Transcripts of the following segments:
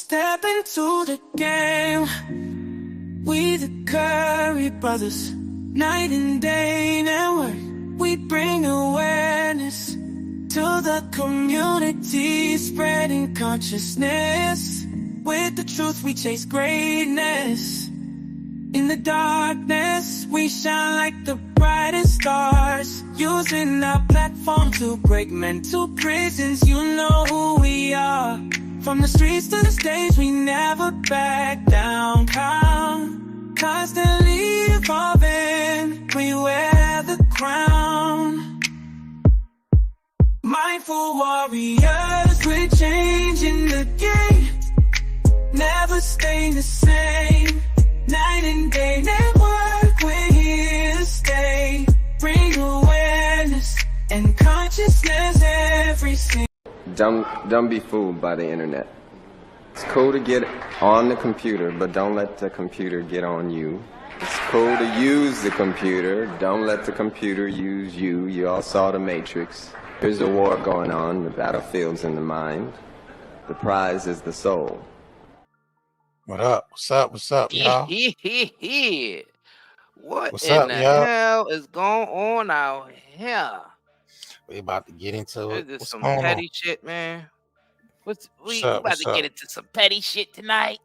step into the game. We the Curry brothers, night and day network. We bring awareness to the community, spreading consciousness. With the truth we chase greatness. In the darkness we shine like the brightest stars, using our platform to break mental prisons. You know who we are. From the streets to the stage, we never back down. Constantly evolving, we wear the crown. Mindful warriors, we're changing the game. Never staying the same. Night and day network, we're here to stay. Bring awareness and consciousness every single. Don't be fooled by the internet. It's cool to get on the computer, but don't let the computer get on you. It's cool to use the computer, don't let the computer use you. You all saw The Matrix. There's a war going on, the battlefield's in the mind. The prize is the soul. What up? What's up? What's up, y'all? What What's in up, the y'all? hell is going on out here? We about to get into it. Is this What's some going petty on? shit, man? We What's about up? What's to up? get into some petty shit tonight.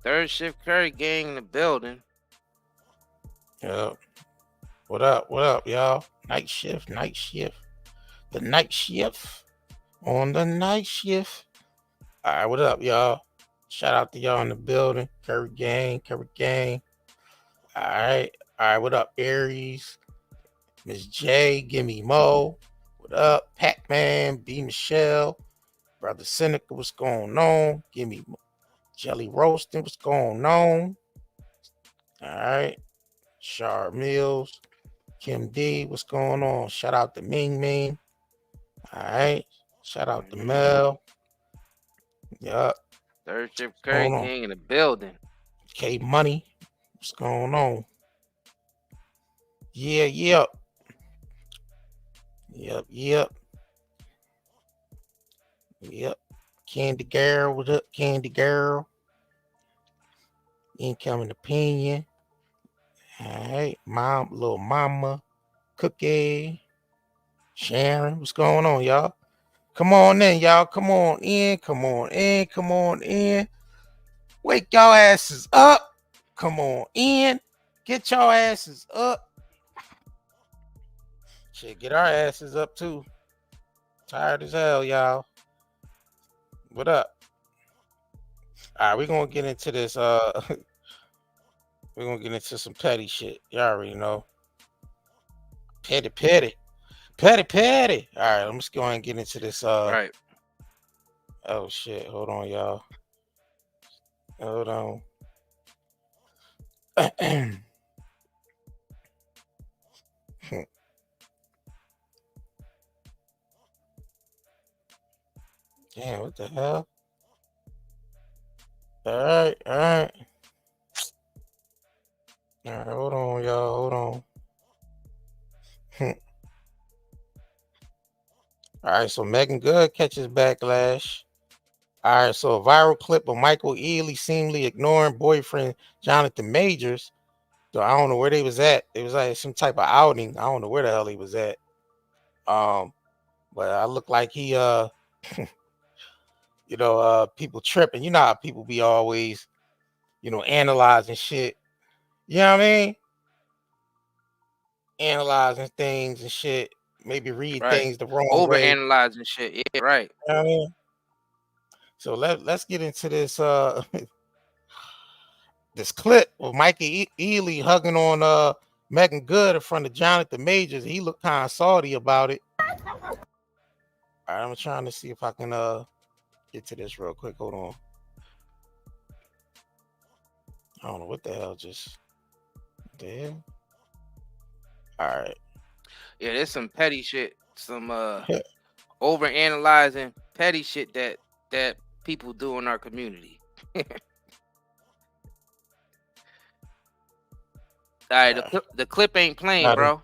Third shift Curry gang in the building. Yep. What up? What up, y'all? Night shift, night shift. The night shift. On the night shift. All right, what up, y'all? Shout out to y'all in the building. Curry gang, Curry gang. All right. All right, what up, Aries? Miss J, Gimme Mo. What up, Pac-Man, B Michelle, Brother Seneca, what's going on? Gimme Jelly Roasting, what's going on? All right. Shar Mills, Kim D, what's going on? Shout out to Ming Ming. All right. Shout out to Mel. Yup. Third shift Curry gang in the building. K Money, what's going on? Yeah, yep. Yep, yep. Yep. Candy Girl, what up, Candy Girl? Incoming opinion. All right. Mom, little mama, Cookie, Sharon, what's going on, y'all? Come on in, y'all. Come on in. Come on in. Come on in. Wake y'all asses up. Come on in. Get y'all asses up. Shit, get our asses up too. Tired as hell, y'all. What up? All right, we're gonna get into this. We're gonna get into some petty shit. Y'all already know. Petty. All right, I'm just going to get into this. Right. Oh shit! Hold on, y'all. Hold on. Damn, what the hell? All right. All right, hold on, y'all. Hold on. All right, so Megan Good catches backlash. All right, so a viral clip of Michael Ealy seemingly ignoring boyfriend Jonathan Majors. So I don't know where they was at. It was like some type of outing. I don't know where the hell he was at. But I look like he people tripping. You know how people be always, analyzing shit. You know what I mean? Analyzing things and shit. Maybe read things the wrong way. Overanalyzing shit. Yeah, right. You know what I mean? So let's get into this this clip of Mikey Ealy hugging on Megan Good in front of Jonathan Majors. He looked kind of salty about it. All right, I'm trying to see if I can get to this real quick. Hold on. I don't know what the hell just. What the hell? All right. Yeah, there's some petty shit. Some overanalyzing petty shit that people do in our community. All right, the clip ain't playing, bro.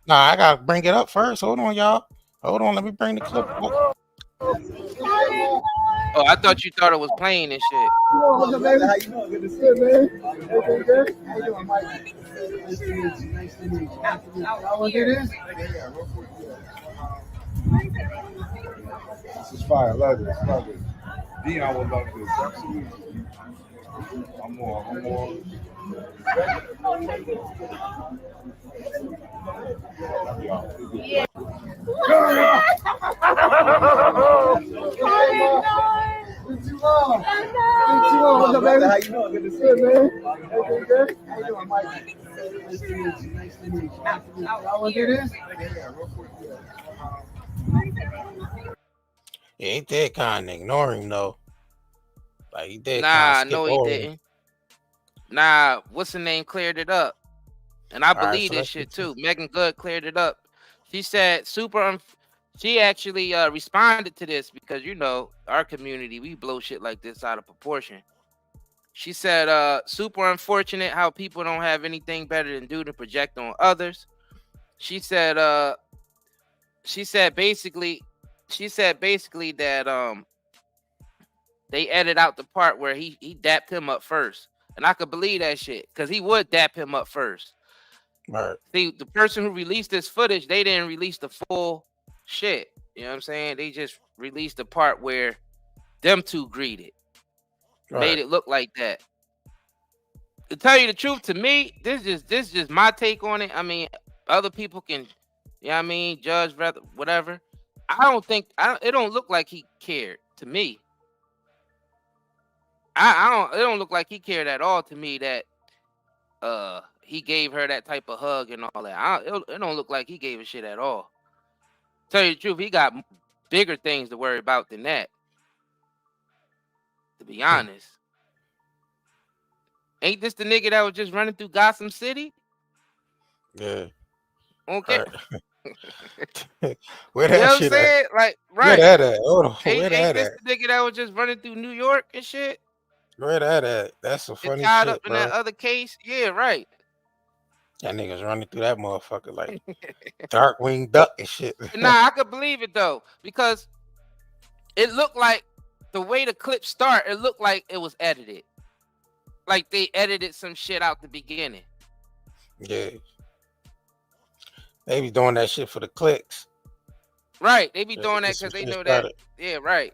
Nah, I gotta bring it up first. Hold on, y'all. Hold on, let me bring the clip up. Oh, I thought you thought it was playing and shit. What's up, baby? How you doing? Good to see you, man. Everything good? How you doing, Mike? Nice to meet you. Nice to meet you. Y'all want to do this? This is fire. Love this. Love this. Dion will love this. Absolutely. I'm on. Yeah. What's up, baby? How you doing? Good to see you, man. Everything good? How you doing, Mike? Nice to meet you. Nice to meet you. Y'all want to do this? He ain't that kind of ignoring though. Like he did Nah, kind of no, he didn't. Nah, what's the name cleared it up, and I believe this shit too. Megan Good cleared it up. She said she actually responded to this because you know our community, we blow shit like this out of proportion. She said, super unfortunate how people don't have anything better than do to project on others. She said basically that they edited out the part where he dapped him up first. And I could believe that shit, because he would dap him up first. Right. See, the person who released this footage, they didn't release the full shit. You know what I'm saying? They just released the part where them two greeted. Right. Made it look like that. To tell you the truth, to me, this is just my take on it. I mean, other people can, you know what I mean, judge, whatever. It don't look like he cared to me. It don't look like he cared at all to me that he gave her that type of hug and all that. It don't look like he gave a shit at all. Tell you the truth, he got bigger things to worry about than that. To be honest. Ain't this the nigga that was just running through Gotham City? Yeah. Okay. Right. Where that you know shit what I'm saying? at? Like, right. Where that at? Hold on. Ain't this the nigga that was just running through New York and shit? Where that at? That's some funny tied shit, up in bro. that other case? Yeah, right. That nigga's running through that motherfucker like Darkwing Duck and shit. Nah, I could believe it though, because it looked like the way the clip start, it looked like it was edited. Like they edited some shit out the beginning. Yeah. They be doing that shit for the clicks. Right. They be doing that because they know started. That. Yeah, right.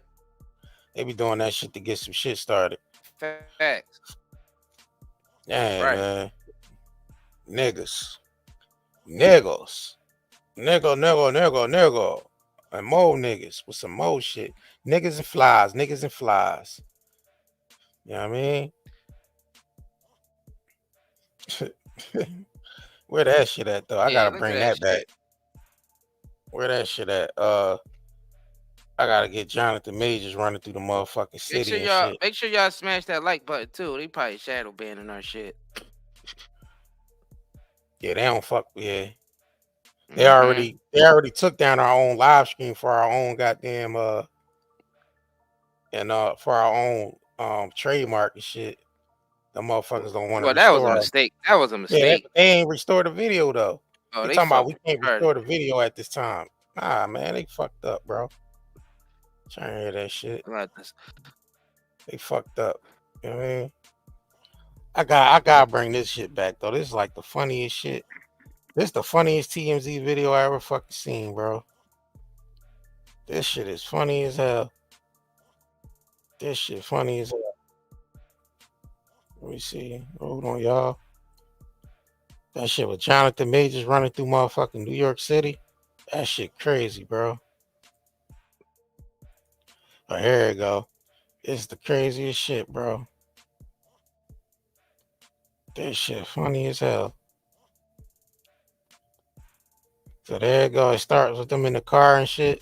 They be doing that shit to get some shit started. Facts. Yeah, right. Man. Niggas. Nigga. And more niggas with some more shit. Niggas and flies. You know what I mean? Where that shit at though? I gotta bring that back. Where that shit at? I gotta get Jonathan Majors running through the motherfucking city. Make sure y'all smash that like button too. They probably shadow banning our shit. Yeah, they don't fuck. Yeah, they already took down our own live stream for our own goddamn for our own trademark and shit. The motherfuckers don't want to. Well, that was a mistake. That was a mistake. Yeah, they ain't restored the video though. Oh, they talking about we can't restore the video at this time. Nah, man, they fucked up, bro. Trying to hear that shit. They fucked up. You know what I mean? I gotta bring this shit back though. This is like the funniest shit. This is the funniest TMZ video I ever fucking seen, bro. This shit is funny as hell. This shit funny as hell. Let me see. Hold on, y'all. That shit with Jonathan Majors running through motherfucking New York City. That shit crazy, bro. Oh, here we go. It's the craziest shit, bro. This shit funny as hell. So there you go. It starts with them in the car and shit.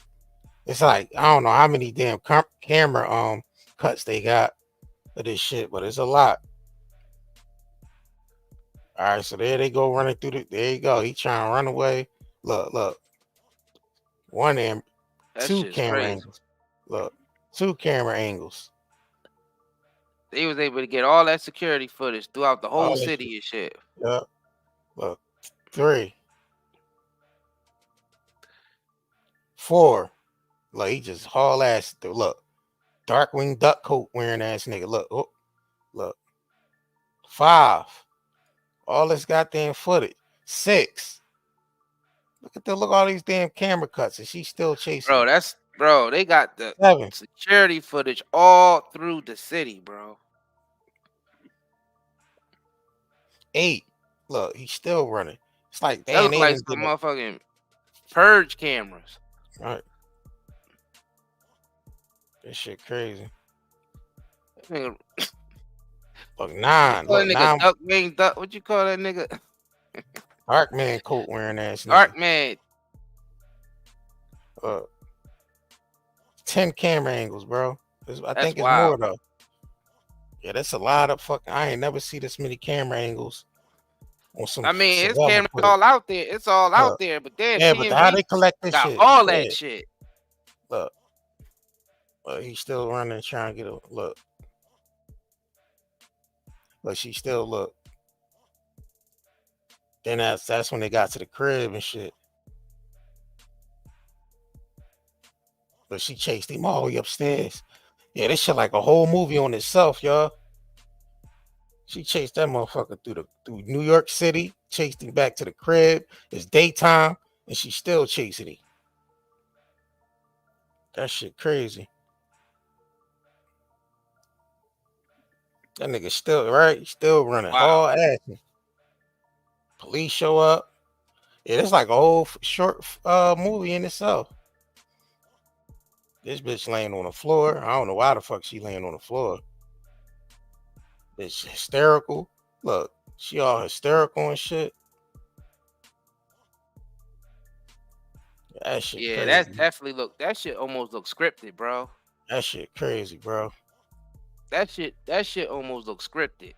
It's like, I don't know how many damn camera cuts they got of this shit, but it's a lot. All right, so there they go running through there you go. He trying to run away. Look. Two camera angles. Look, 2 camera angles. They was able to get all that security footage throughout the whole city and shit. Yep. Look, 3, 4. Look, he just haul ass. Look, Darkwing Duck coat wearing ass nigga. Look, oh, look. 5. All this goddamn footage. 6. Look at all these damn camera cuts, and she's still chasing him. Bro, they got the 7. security footage all through the city, bro. 8. Look, he's still running. It's like, That damn, look they like didn't some get motherfucking purge cameras. All right. This shit crazy. Nigga, Look, 9. call Look, that nigga 9. Duck Wing Duck. What you call that nigga? Darkman coat wearing ass nigga. Darkman. 10 camera angles, bro. I think it's wild. more though. Yeah, that's a lot of fucking. I ain't never see this many camera angles on some. I mean, his surveillance camera's footage. all out there. It's all out there. But then Yeah, but how they collect this got shit? all that shit. Look, he's still running, trying to get a look. Look, she still look. Then that's when they got to the crib and shit. But she chased him all the way upstairs. Yeah, this shit like a whole movie on itself, y'all. She chased that motherfucker through New York City, chased him back to the crib. It's daytime, and she's still chasing him. That shit crazy. That nigga still right, still running. All ass. Police show up. Yeah, it's like a whole short movie in itself. This bitch laying on the floor. I don't know why the fuck she laying on the floor. Bitch hysterical. Look, she all hysterical and shit. That shit crazy. That's definitely that shit almost looks scripted, bro. That shit crazy, bro. That shit almost looks scripted.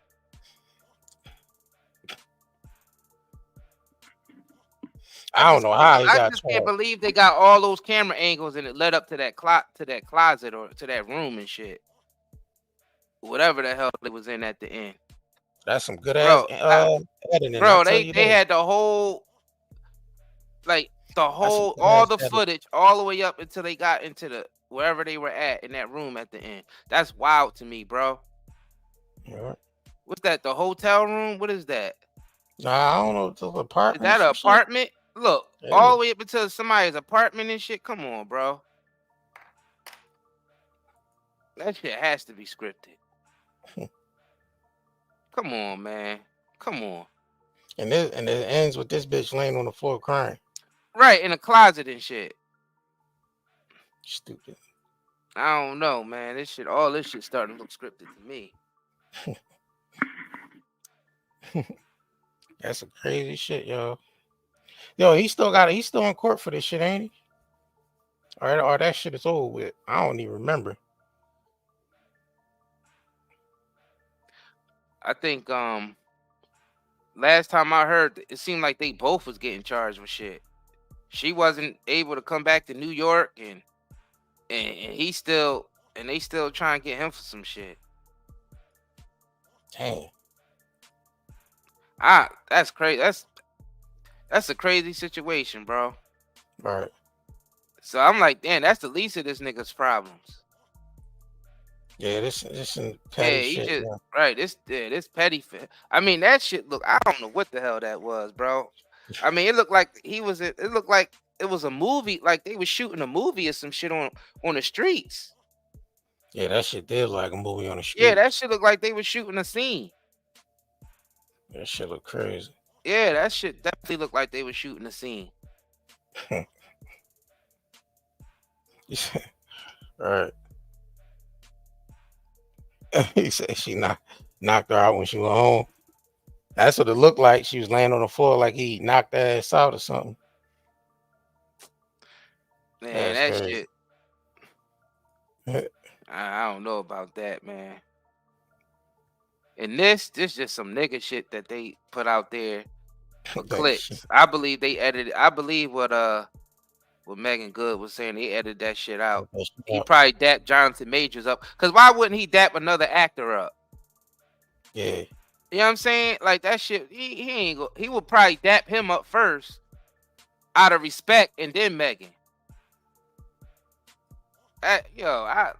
I don't know how he got I just can't believe they got all those camera angles and it led up to that closet or to that room and shit. Whatever the hell it was in at the end. That's some good ass editing. Bro, they had the whole all the footage all the way up until they got into wherever they were at in that room at the end. That's wild to me, bro. Yeah. What's that? The hotel room? What is that? Nah, I don't know. It's an apartment. Is that an apartment? Look, all the way up until somebody's apartment and shit. Come on, bro. That shit has to be scripted. Come on, man. Come on. And it ends with this bitch laying on the floor crying. Right, in a closet and shit. Stupid. I don't know, man. All this shit starting to look scripted to me. That's some crazy shit, yo. Yo, he's still in court for this shit, ain't he? Or that shit is over with. I don't even remember. I think last time I heard, it seemed like they both was getting charged with shit. She wasn't able to come back to New York, and they still trying to get him for some shit. Dang. That's crazy. That's a crazy situation, bro. Right. So I'm like, damn, that's the least of this nigga's problems. Yeah, this some petty shit. Right, this petty. I mean, that shit. Look, I don't know what the hell that was, bro. I mean, it looked like it looked like it was a movie, like they was shooting a movie or some shit on the streets. Yeah, that shit did look like a movie on the street. Yeah, that shit looked like they was shooting a scene. That shit look crazy. Yeah, that shit definitely looked like they were shooting a scene. Right. He said she knocked her out when she was home. That's what it looked like. She was laying on the floor like he knocked her ass out or something. Man, that shit. I don't know about that, man. And this just some nigga shit that they put out there for clicks. I believe they edited. I believe what Megan Good was saying. They edited that shit out. He probably dapped Jonathan Majors up. Cause why wouldn't he dap another actor up? Yeah. You know what I'm saying? Like that shit. He ain't go. He would probably dap him up first, out of respect, and then Megan. Yeah,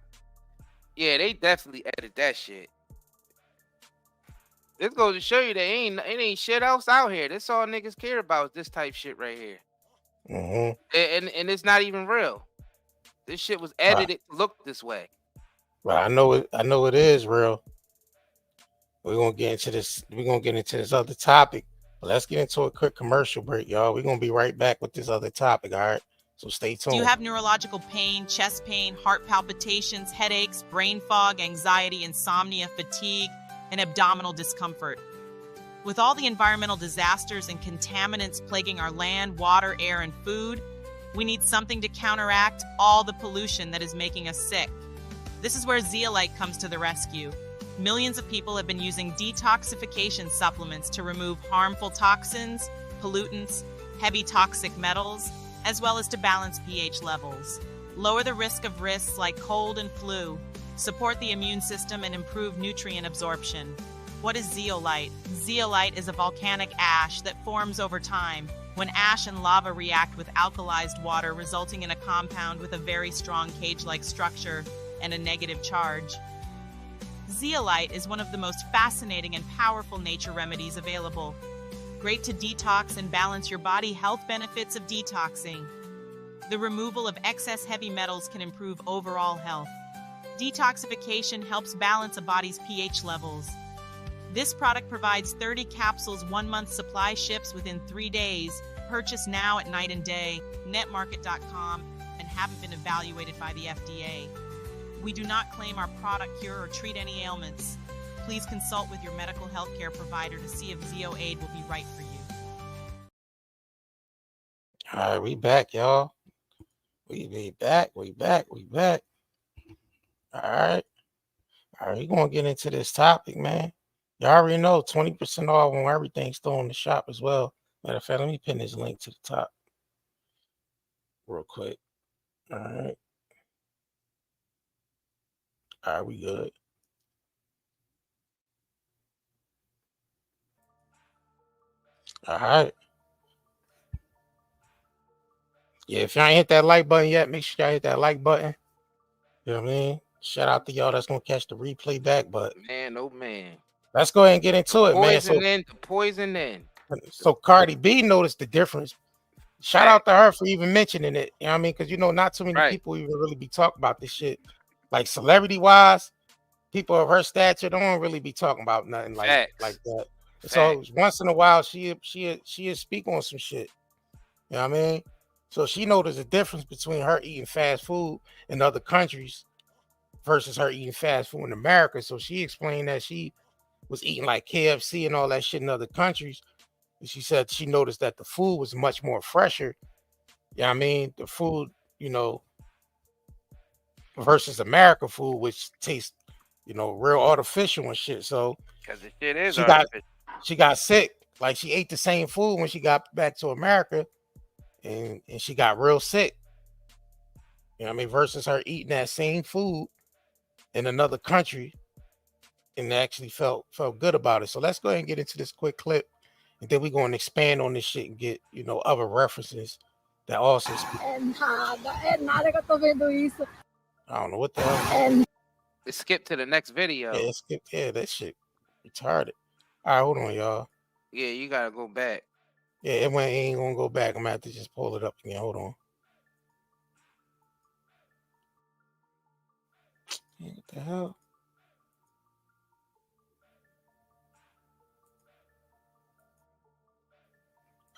they definitely edited that shit. This goes to show you that it ain't shit else out here. This all niggas care about is this type shit right here. And it's not even real. This shit was edited to look this way. Well, I know it is real. We're gonna get into this. We're gonna get into this other topic. But let's get into a quick commercial break, y'all. We're gonna be right back with this other topic. All right. So stay tuned. Do you have neurological pain, chest pain, heart palpitations, headaches, brain fog, anxiety, insomnia, fatigue, and abdominal discomfort? With all the environmental disasters and contaminants plaguing our land, water, air, and food, we need something to counteract all the pollution that is making us sick. This is where Zeolite comes to the rescue. Millions of people have been using detoxification supplements to remove harmful toxins, pollutants, heavy toxic metals, as well as to balance pH levels. Lower the risk of risks like cold and flu, support the immune system, and improve nutrient absorption. What is zeolite? Zeolite is a volcanic ash that forms over time when ash and lava react with alkalized water, resulting in a compound with a very strong cage-like structure and a negative charge. Zeolite is one of the most fascinating and powerful nature remedies available. Great to detox and balance your body. Health benefits of detoxing. The removal of excess heavy metals can improve overall health. Detoxification helps balance a body's pH levels. This product provides 30 capsules, 1 month supply, ships within 3 days. Purchase now at Night and Day, netmarket.com, and haven't been evaluated by the FDA. We do not claim our product cure or treat any ailments. Please consult with your medical health care provider to see if ZeoAid will be right for you. All right, we back, y'all. We back. All right. We're going to get into this topic, man. Y'all already know 20% off on everything still in the shop as well. Matter of fact, let me pin this link to the top real quick. All right. All right, we good. All right. Yeah, if y'all ain't hit that like button yet, make sure y'all hit that like button. You know what I mean? Shout out to y'all that's gonna catch the replay back. But man, oh man. Let's go ahead and get into it, man. Poison in. So Cardi B noticed the difference. Shout out to her for even mentioning it. You know what I mean? Because not too many people even really be talking about this shit. Like celebrity wise, people of her stature don't really be talking about nothing like that. So once in a while, she speak on some shit. You know what I mean? So she noticed a difference between her eating fast food in other countries versus her eating fast food in America. So she explained that she was eating like KFC and all that shit in other countries. And she said she noticed that the food was much more fresher. You know what I mean? The food, versus American food, which tastes, real artificial and shit. So because the shit is she got sick. Like she ate the same food when she got back to America, and she got real sick. You know what I mean? Versus her eating that same food in another country and actually felt good about it. So let's go ahead and get into this quick clip, and then we're going to expand on this shit and get other references that also speak. I don't know what the hell. Let's skip to the next video. Yeah, that shit retarded. All right, hold on, y'all. Yeah, you gotta go back. Yeah, it ain't gonna go back. I'm gonna have to just pull it up again. Hold on. What the hell?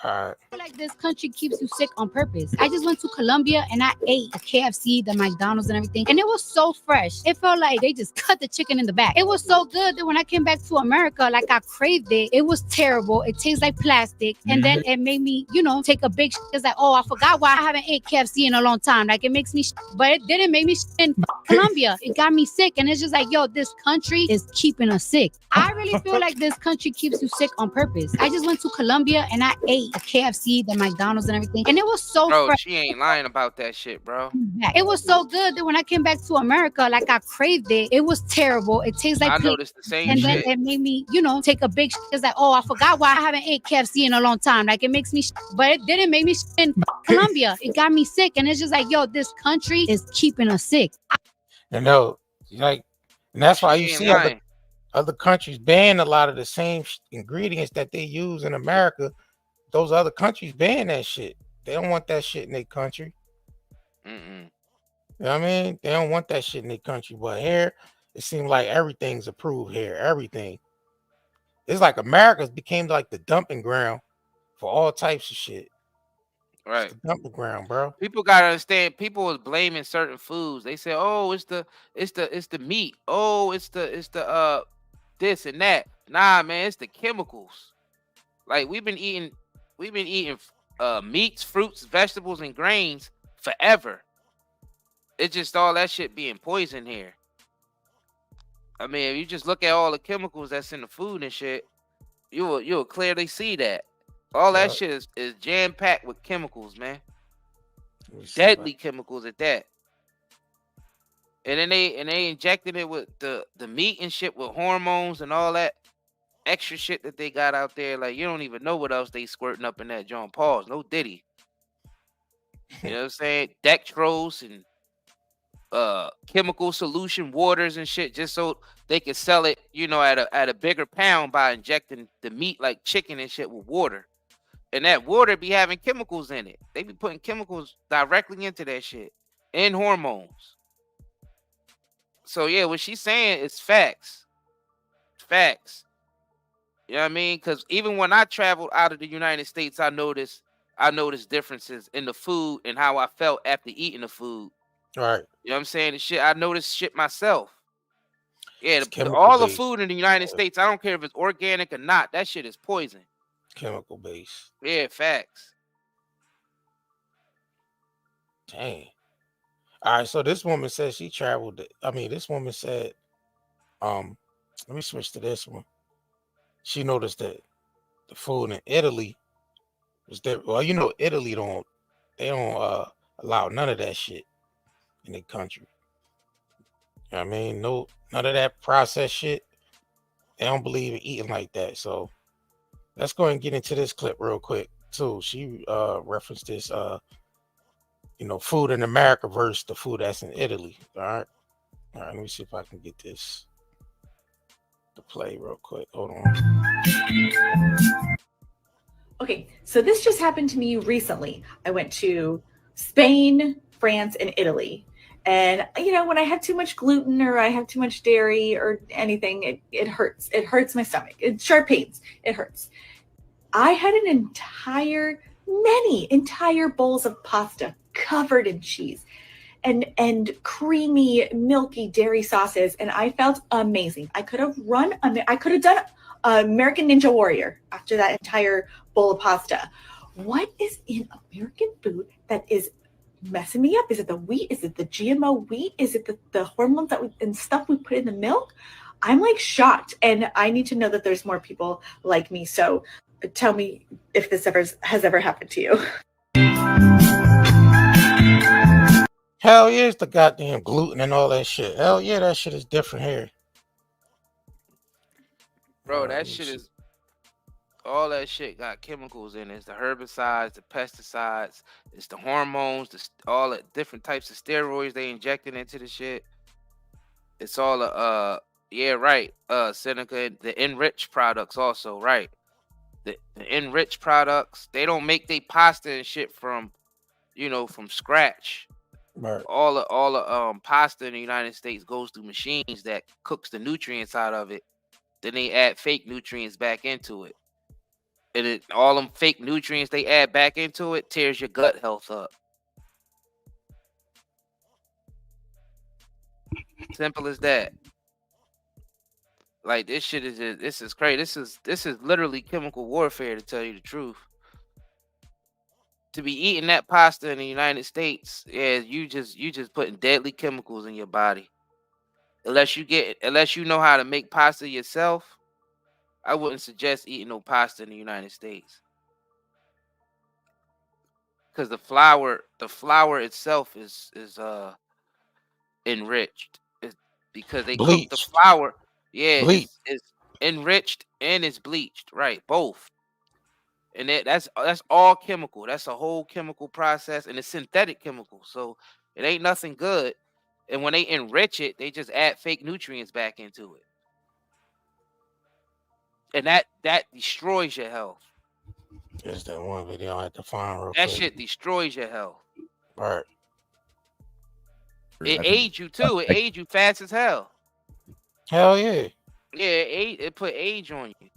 All right. I feel like this country keeps you sick on purpose. I just went to Colombia and I ate the KFC, the McDonald's and everything. And it was so fresh. It felt like they just cut the chicken in the back. It was so good that when I came back to America, like I craved it. It was terrible. It tastes like plastic. And then it made me, take a big It's like, oh, I forgot why I haven't ate KFC in a long time. Like it makes me but it didn't make me in Colombia. It got me sick. And it's just like, yo, this country is keeping us sick. I really feel like this country keeps you sick on purpose. I just went to Colombia and I ate a KFC, the McDonald's and everything. And it was so Bro, fresh. she ain't lying about that shit, bro. It was so good that when I came back to America, like I craved it. It was terrible. It tastes like I pig. noticed the same And shit. then it made me, take a big It's like, oh, I forgot why I haven't ate KFC in a long time. Like, it makes me but it didn't make me in Colombia. It got me sick. And it's just like, yo, this country is keeping us sick. And that's why you see other countries ban a lot of the same ingredients that they use in America. Those other countries ban that shit. They don't want that shit in their country. You know what I mean? They don't want that shit in their country. But here, it seems like everything's approved here. Everything. It's like America's became like the dumping ground for all types of shit. Right. It's the dumping ground, bro. People gotta understand. People was blaming certain foods. They say, "Oh, it's the meat. Oh, it's the this and that." Nah, man, it's the chemicals. Like we've been eating meats, fruits, vegetables, and grains forever. It's just all that shit being poisoned here. I mean, if you just look at all the chemicals that's in the food and shit, you'll clearly see that. All that shit is jam-packed with chemicals, man. Deadly chemicals at that. And then they injected it with the meat and shit with hormones and all that extra shit that they got out there. Like, you don't even know what else they squirting up in that joint. Pause. No diddy. You know what I'm saying? Dextrose and chemical solution waters and shit, just so they can sell it, at a bigger pound by injecting the meat like chicken and shit with water. And that water be having chemicals in it. They be putting chemicals directly into that shit and hormones. So yeah, what she's saying is facts. Facts. You know what I mean? Because even when I traveled out of the United States, I noticed differences in the food and how I felt after eating the food. Right. You know what I'm saying? The shit, I noticed shit myself. Yeah, all the food in the United States, I don't care if it's organic or not, that shit is poison. Chemical based. Yeah, facts. Dang. All right, so this woman says she traveled. This woman said, let me switch to this one. She noticed that the food in Italy was different. Well, Italy don't allow none of that shit in their country. You know what I mean? No, none of that processed shit. They don't believe in eating like that. So let's go and get into this clip real quick too. She referenced this food in America versus the food that's in Italy. All right, let me see if I can get this to play real quick. Hold on. Okay, so this just happened to me recently. I went to Spain, France, and Italy. And, when I have too much gluten or I have too much dairy or anything, it hurts. It hurts my stomach. It sharp pains. It hurts. I had many entire bowls of pasta covered in cheese and creamy, milky dairy sauces. And I felt amazing. I could have done American Ninja Warrior after that entire bowl of pasta. What is in American food that is messing me up? Is it the wheat? Is it the GMO wheat? Is it the hormones and stuff we put in the milk? I'm like shocked, and I need to know that there's more people like me. So tell me if this has ever happened to you. Hell yeah, it's the goddamn gluten and all that shit. Hell yeah, that shit is different here. Bro, that shit is... all that shit got chemicals in it. It's the herbicides, the pesticides, it's the hormones, all the different types of steroids they injected into the shit. It's all Seneca, the enriched products also, right? The enriched products, they don't make their pasta and shit from scratch. Right. All the pasta in the United States goes through machines that cooks the nutrients out of it. Then they add fake nutrients back into it. And all them fake nutrients they add back into it tears your gut health up. Simple as that. Like, this shit this is crazy. This is literally chemical warfare, to tell you the truth. To be eating that pasta in the United States, yeah, you just putting deadly chemicals in your body. Unless you know how to make pasta yourself, I wouldn't suggest eating no pasta in the United States. because the flour itself is enriched. Because they cook the Bleached. flour. Yeah, Bleach. it's enriched and it's bleached. Right, both. And that's all chemical. That's a whole chemical process, and it's synthetic chemical. So it ain't nothing good. And when they enrich it, they just add fake nutrients back into it, and that destroys your health. There's that one video I had to find real That quick. shit destroys your health. Right. It aids you too. It aids you fast as hell. Hell yeah. Yeah, it put age on you.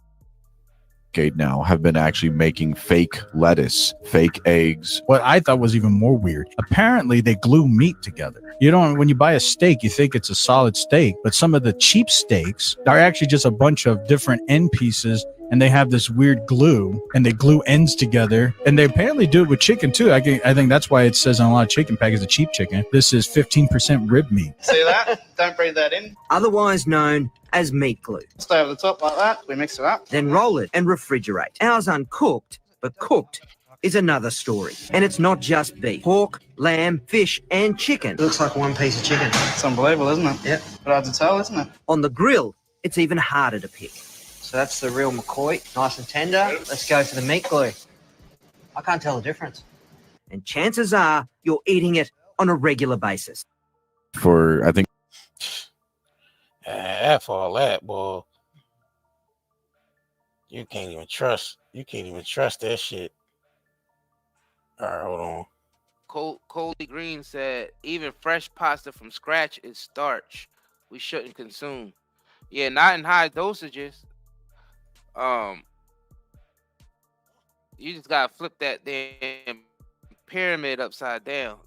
Now have been actually making fake lettuce, fake eggs. What I thought was even more weird, apparently they glue meat together. You don't, when you buy a steak, you think it's a solid steak, but some of the cheap steaks are actually just a bunch of different end pieces, and they have this weird glue, and they glue ends together, and they apparently do it with chicken too. I think that's why it says on a lot of chicken packages of cheap chicken, this is 15% rib meat. See that? Don't breathe that in. Otherwise known as meat glue. Stay over the top like that. We mix it up. Then roll it and refrigerate. Ours uncooked, but cooked is another story. And it's not just beef. Pork, lamb, fish, and chicken. Looks like one piece of chicken. It's unbelievable, isn't it? Yep. But hard to tell, isn't it? On the grill, it's even harder to pick. So that's the real McCoy, nice and tender. Let's go for the meat glue. I can't tell the difference. And chances are you're eating it on a regular basis. For, I think, F all that, boy. You can't even trust that shit. All right, hold on. Coley Green said, even fresh pasta from scratch is starch. We shouldn't consume. Yeah, not in high dosages. You just gotta flip that damn pyramid upside down.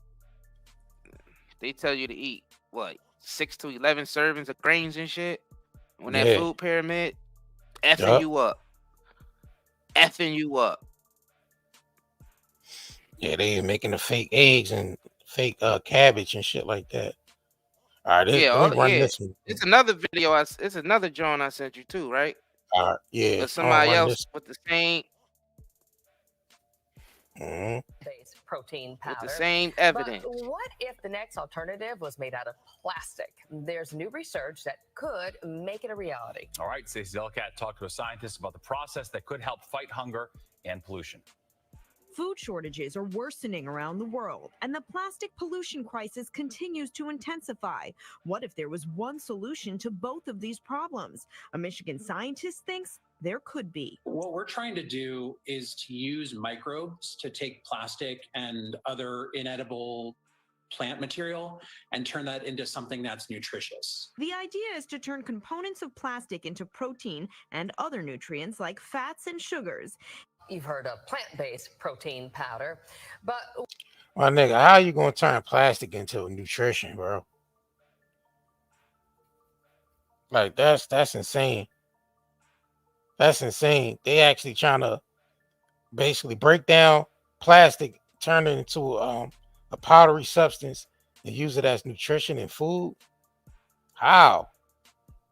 They tell you to eat what 6 to 11 servings of grains and shit on that food pyramid, effing you up. Yeah, they making the fake eggs and fake cabbage and shit like that. All right, let me run this one. It's another video. It's another John I sent you too, right? All right, yeah. But somebody else with the same. Base protein powder. With the same evidence. But what if the next alternative was made out of plastic? There's new research that could make it a reality. All right, Stacey Delcat talked to a scientist about the process that could help fight hunger and pollution. Food shortages are worsening around the world, and the plastic pollution crisis continues to intensify. What if there was one solution to both of these problems? A Michigan scientist thinks there could be. What we're trying to do is to use microbes to take plastic and other inedible plant material and turn that into something that's nutritious. The idea is to turn components of plastic into protein and other nutrients like fats and sugars. You've heard of plant-based protein powder, but My nigga, how you gonna turn plastic into nutrition, bro? Like that's insane. That's insane. They actually trying to basically break down plastic, turn it into a powdery substance, and use it as nutrition in food. How?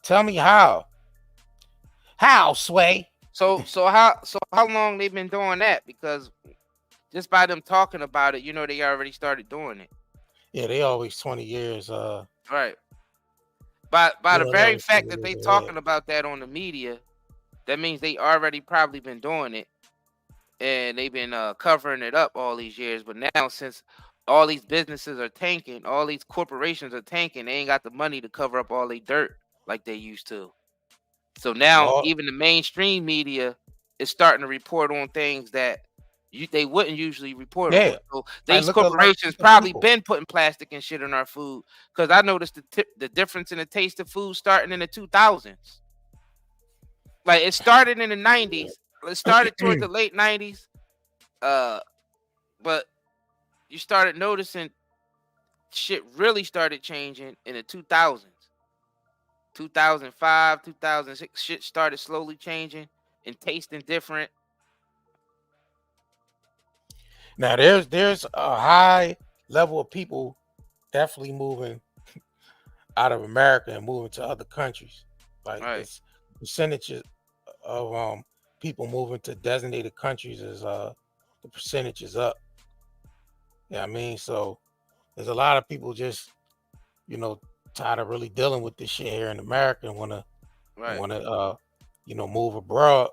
Tell me how. How, Sway? So how long they been doing that? Because just by them talking about it, you know they already started doing it. Yeah, they always 20 years. Right. By the very fact that they talking about that on the media, that means they already probably been doing it, and they've been covering it up all these years. But now, since all these businesses are tanking, all these corporations are tanking, they ain't got the money to cover up all their dirt like they used to. So now even the mainstream media is starting to report on things that they wouldn't usually report on. So these corporations probably been putting plastic and shit in our food, because I noticed the difference in the taste of food starting in the 2000s. Like it started in the 90s. It started towards the late 90s. But you started noticing shit really started changing in the 2000s. 2005, 2006, shit started slowly changing and tasting different. Now there's a high level of people definitely moving out of America and moving to other countries. Like it's percentages of people moving to designated countries is the percentage is up. Yeah, I mean, so there's a lot of people just, tired of really dealing with this shit here in America and Right. move abroad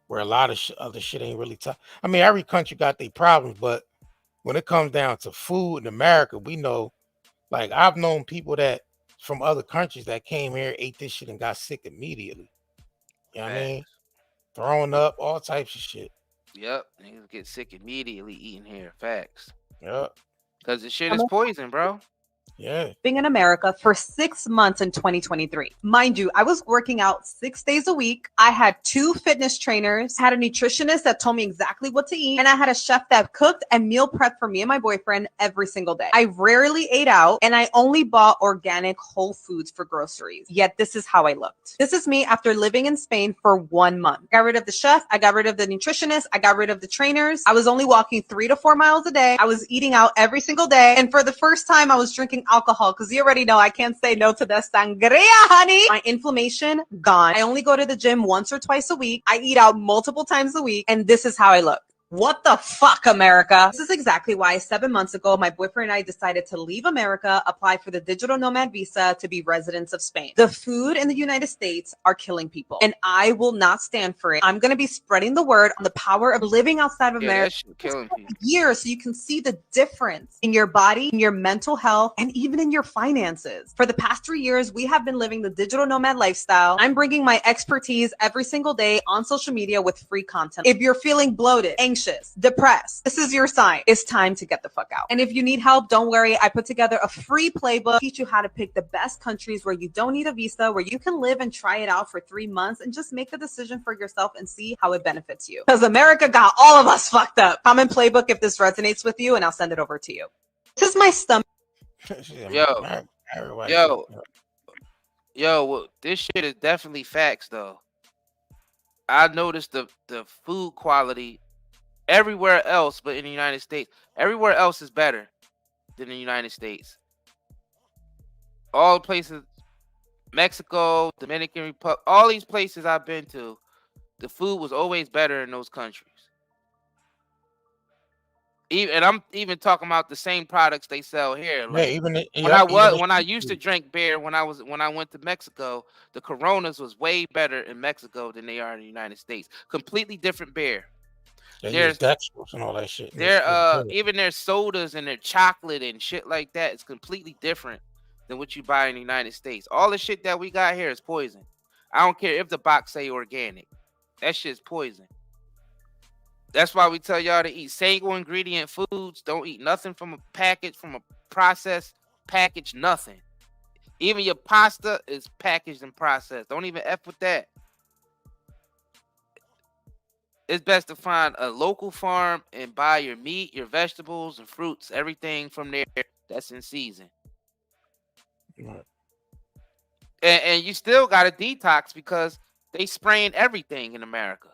where a lot of other shit ain't really tough. I mean, every country got their problems, but when it comes down to food in America, we know, like I've known people that from other countries that came here, ate this shit and got sick immediately. You know what I mean? Facts. Throwing up, all types of shit. Yep. Niggas get sick immediately eating here. Facts. Yep. Because the shit is poison, bro. Yeah. In America for 6 months in 2023. Mind you, I was working out 6 days a week. I had 2 fitness trainers, had a nutritionist that told me exactly what to eat, and I had a chef that cooked and meal prepped for me and my boyfriend every single day. I rarely ate out, and I only bought organic whole foods for groceries. Yet this is how I looked. This is me after living in Spain for 1 month. Got rid of the chef, I got rid of the nutritionist, I got rid of the trainers. I was only walking 3 to 4 miles a day. I was eating out every single day, and for the first time I was drinking alcohol because you already know I can't say no to the sangria, honey. My inflammation gone. I only go to the gym once or twice a week. I eat out multiple times a week, and this is how I look. What the fuck, America? This is exactly why 7 months ago, my boyfriend and I decided to leave America, apply for the digital nomad visa to be residents of Spain. The food in the United States are killing people, and I will not stand for it. I'm going to be spreading the word on the power of living outside of Yeah, America that shit killing people. years so you can see the difference in your body, in your mental health, and even in your finances. For the past 3 years, we have been living the digital nomad lifestyle. I'm bringing my expertise every single day on social media with free content. If you're feeling bloated, anxious, depressed, this is your sign. It's time to get the fuck out. And if you need help, don't worry. I put together a free playbook, teach you how to pick the best countries where you don't need a visa, where you can live and try it out for 3 months and just make a decision for yourself and see how it benefits you. Because America got all of us fucked up. Comment playbook if this resonates with you, and I'll send it over to you. This is my stomach. Well, this shit is definitely facts though. I noticed the food quality everywhere else, but in the United States, everywhere else is better than the United States. All places, Mexico, Dominican Republic, all these places I've been to, the food was always better in those countries. And I'm even talking about the same products they sell here. Like when I used to drink beer when I went to Mexico, the Coronas was way better in Mexico than they are in the United States. Completely different beer. They use dextrose and all that shit. Even their sodas and their chocolate and shit like that is completely different than what you buy in the United States. All the shit that we got here is poison. I don't care if the box say organic. That shit's poison. That's why we tell y'all to eat single ingredient foods. Don't eat nothing from a package, from a processed package, nothing. Even your pasta is packaged and processed. Don't even F with that. It's best to find a local farm and buy your meat, your vegetables, and fruits, everything from there that's in season. Right. And you still got to detox because they spraying everything in America.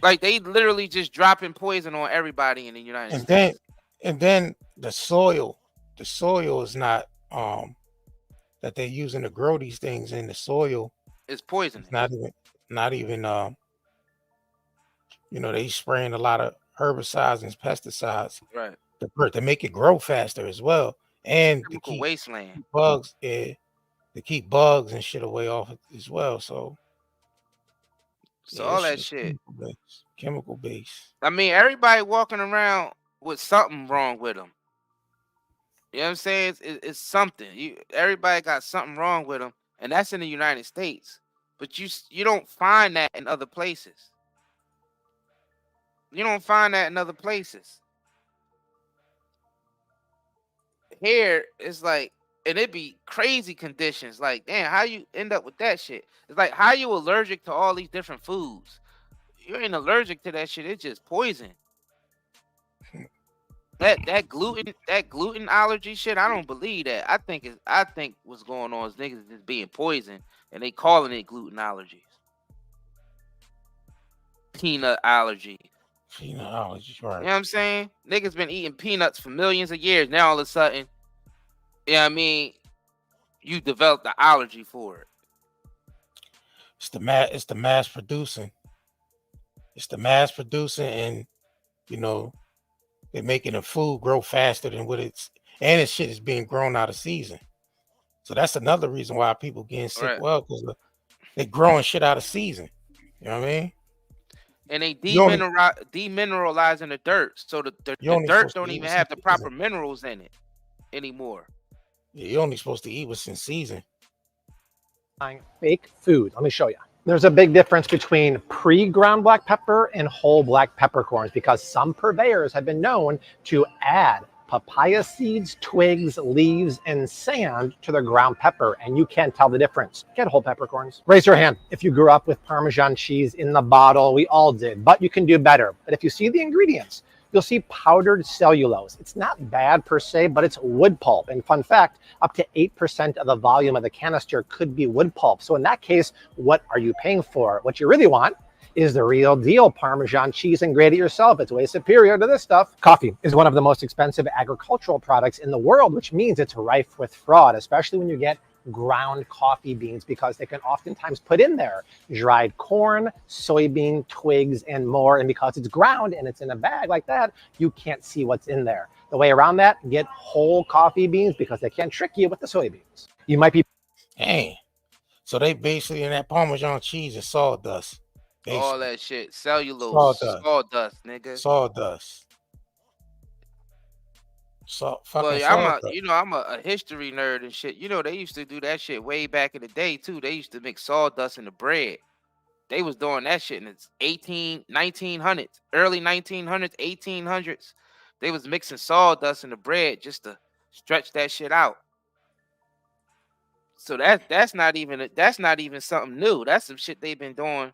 Like they literally just dropping poison on everybody in the United States. And then the soil is not that they're using to grow these things in the soil. It's poisonous. It's not even they spraying a lot of herbicides and pesticides. Right. To make it grow faster as well. And to keep wasteland bugs, to keep bugs and shit away off it as well. So all that shit chemical based. I mean, everybody walking around with something wrong with them. You know what I'm saying? It's something. Everybody got something wrong with them, and that's in the United States. But you don't find that in other places. You don't find that in other places. Here, it's like, and it be crazy conditions. Like, damn, how you end up with that shit? It's like, how you allergic to all these different foods? You ain't allergic to that shit. It's just poison. That gluten allergy shit, I don't believe that. I think what's going on is niggas just being poisoned and they calling it gluten allergies. Peanut allergy. Peanut allergy, right. You know what I'm saying? Niggas been eating peanuts for millions of years. Now all of a sudden, I mean, you developed the allergy for it. It's the mass producing. It's the mass producing, and they're making the food grow faster than what it's, and this shit is being grown out of season. So that's another reason why people getting sick. Right. Well, because they're growing shit out of season. You know what I mean? And they You only, demineralizing the dirt, so the you only dirt supposed to don't eat even what's have in the proper season. minerals in it anymore. Yeah, you're only supposed to eat what's in season. Fake food. Let me show you. There's a big difference between pre-ground black pepper and whole black peppercorns because some purveyors have been known to add papaya seeds, twigs, leaves, and sand to their ground pepper, and you can't tell the difference. Get whole peppercorns. Raise your hand if you grew up with Parmesan cheese in the bottle. We all did, but you can do better. But if you see the ingredients, you'll see powdered cellulose. It's not bad per se, but it's wood pulp. And fun fact, up to 8% of the volume of the canister could be wood pulp. So in that case, what are you paying for? What you really want is the real deal Parmesan cheese, and grade it yourself. It's way superior to this stuff. Coffee is one of the most expensive agricultural products in the world, which means it's rife with fraud, especially when you get ground coffee beans, because they can oftentimes put in there dried corn, soybean twigs, and more. And because it's ground and it's in a bag like that, you can't see what's in there. The way around that, get whole coffee beans because they can't trick you with the soybeans. You might be... Dang. So they basically, in that Parmesan cheese is sawdust. Basically. All that shit. Cellulose. Sawdust, nigga. Sawdust. Well, I'm a history nerd and shit. You know, they used to do that shit way back in the day too. They used to mix sawdust in the bread. They was doing that shit in the 1900s, early 1900s, 1800s. They was mixing sawdust in the bread just to stretch that shit out. So that's not even something new. That's some shit they've been doing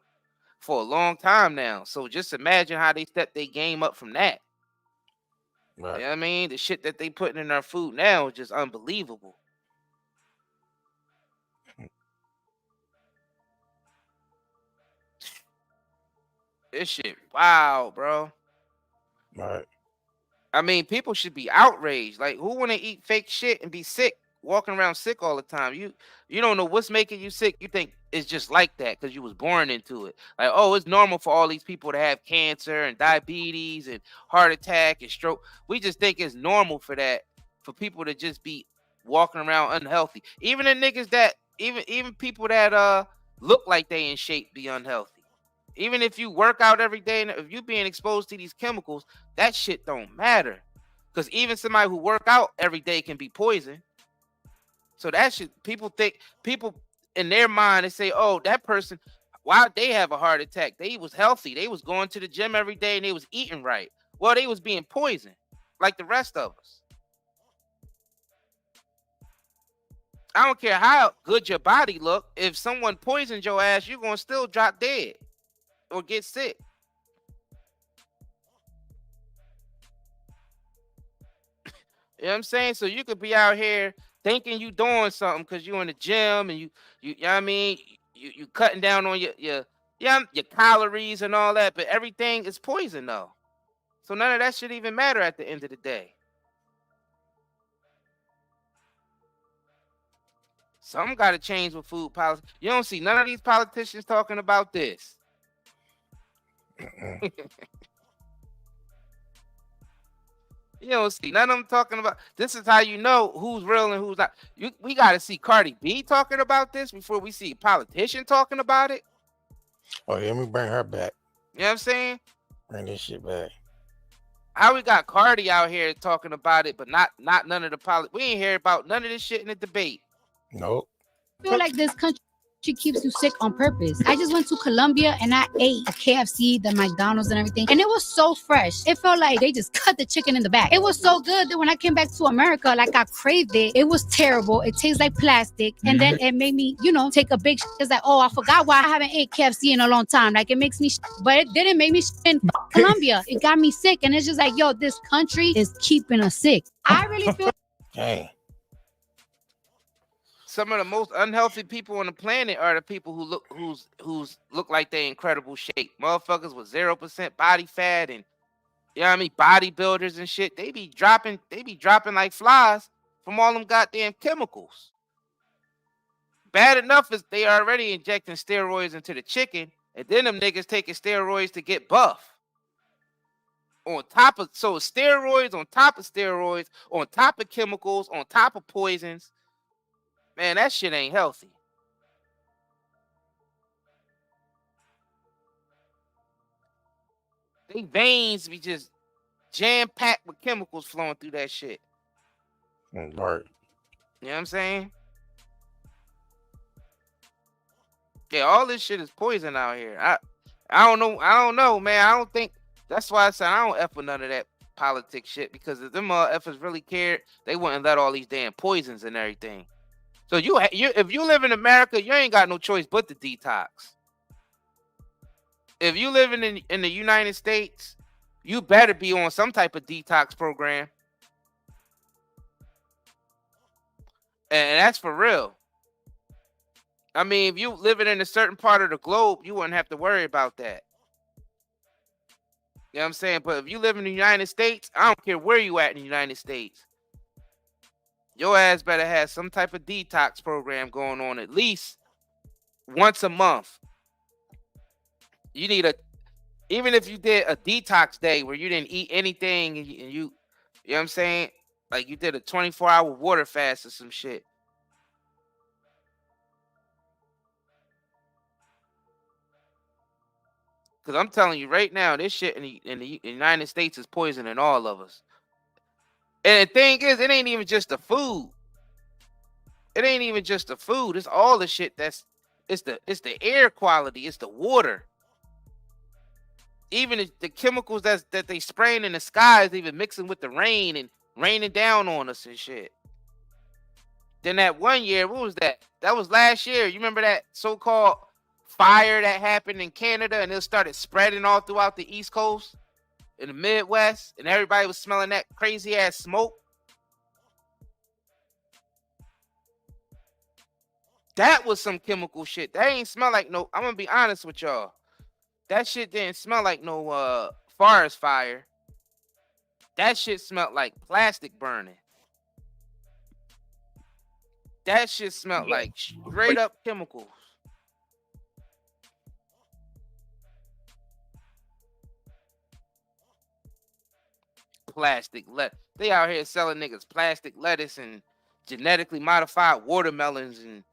for a long time now. So just imagine how they stepped their game up from that. Right. You know what I mean? The shit that they putting in our food now is just unbelievable. This shit, wow, bro. Right. I mean, people should be outraged. Like, who want to eat fake shit and be sick, walking around sick all the time? You don't know what's making you sick. You think it's just like that because you was born into it. Like, oh, it's normal for all these people to have cancer and diabetes and heart attack and stroke. We just think it's normal for that, for people to just be walking around unhealthy. Even the niggas that, even people that look like they in shape be unhealthy. Even if you work out every day and if you being exposed to these chemicals, that shit don't matter. Because even somebody who work out every day can be poisoned. So that shit, people in their mind, they say, oh, that person, why they have a heart attack? They was healthy. They was going to the gym every day and they was eating right. Well, they was being poisoned like the rest of us. I don't care how good your body look. If someone poisoned your ass, you're going to still drop dead or get sick. You know what I'm saying? So you could be out here thinking you doing something because you in the gym and you know what I mean? You cutting down on your calories and all that, but everything is poison though. So none of that should even matter at the end of the day. Something got to change with food policy. You don't see none of these politicians talking about this. You don't see none of them talking about this. Is how you know who's real and who's not. We got to see Cardi B talking about this before we see a politician talking about it. Oh, yeah, let me bring her back. You know what I'm saying? Bring this shit back. How we got Cardi out here talking about it, but not none of the we ain't hear about none of this shit in the debate. Nope. I feel like this country keeps you sick on purpose. I just went to Colombia and I ate a KFC, the McDonald's and everything, and it was so fresh. It felt like they just cut the chicken in the back. It was so good that when I came back to America, like I craved it. It was terrible. It tastes like plastic. And then it made me, take a big It's like, oh, I forgot why I haven't ate KFC in a long time. Like it makes me but it didn't make me in Colombia. It got me sick. And it's just like, yo, this country is keeping us sick. I really feel Dang. Some of the most unhealthy people on the planet are the people who look like they incredible shape. Motherfuckers with 0% body fat and bodybuilders and shit. They be dropping like flies from all them goddamn chemicals. Bad enough is they already injecting steroids into the chicken, and then them niggas taking steroids to get buff. on top of steroids on top of steroids on top of chemicals on top of poisons. Man, that shit ain't healthy. They veins be just jam packed with chemicals flowing through that shit. Right. You know what I'm saying? Yeah, all this shit is poison out here. I don't know, man. I don't think that's why I said I don't F with none of that politics shit, because if them effers really cared, they wouldn't let all these damn poisons and everything. So you if you live in America, you ain't got no choice but to detox. If you live in the United States, you better be on some type of detox program. And that's for real. I mean, if you living in a certain part of the globe, you wouldn't have to worry about that. You know what I'm saying? But if you live in the United States, I don't care where you at in the United States, your ass better have some type of detox program going on at least once a month. You need even if you did a detox day where you didn't eat anything and you know what I'm saying? Like you did a 24-hour water fast or some shit. Because I'm telling you right now, this shit in the United States is poisoning all of us. And the thing is, it ain't even just the food. It ain't even just the food. It's all the shit it's the air quality. It's the water. Even the chemicals that they spraying in the skies, even mixing with the rain and raining down on us and shit. Then that one year, what was that? That was last year. You remember that so-called fire that happened in Canada and it started spreading all throughout the East Coast, in the Midwest, and everybody was smelling that crazy ass smoke? That was some chemical shit. That ain't smell like no, I'm gonna be honest with y'all. That shit didn't smell like no forest fire. That shit smelled like plastic burning. That shit smelled like straight up chemicals. Plastic they out here selling niggas plastic lettuce and genetically modified watermelons and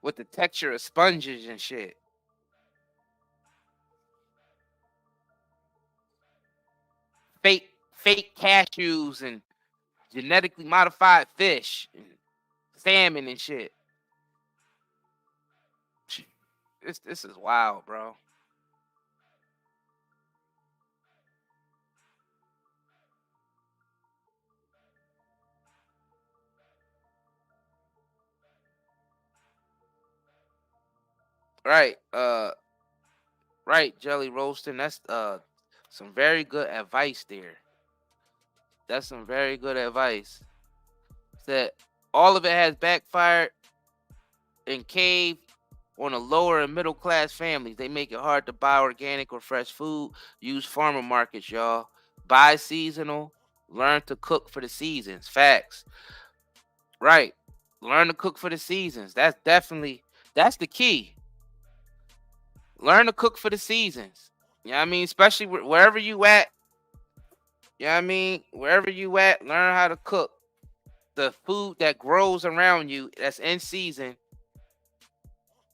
with the texture of sponges and shit. Fake cashews and genetically modified fish and salmon and shit. This is wild, bro. Right. Right, Jelly Roasting. That's some very good advice there. That's some very good advice. That all of it has backfired and caved on the lower and middle class families. They make it hard to buy organic or fresh food. Use farmer markets, y'all. Buy seasonal. Learn to cook for the seasons. Facts. Right. Learn to cook for the seasons. That's the key. Learn to cook for the seasons. You know what I mean? Especially wherever you at. You know what I mean? Wherever you at, learn how to cook the food that grows around you that's in season.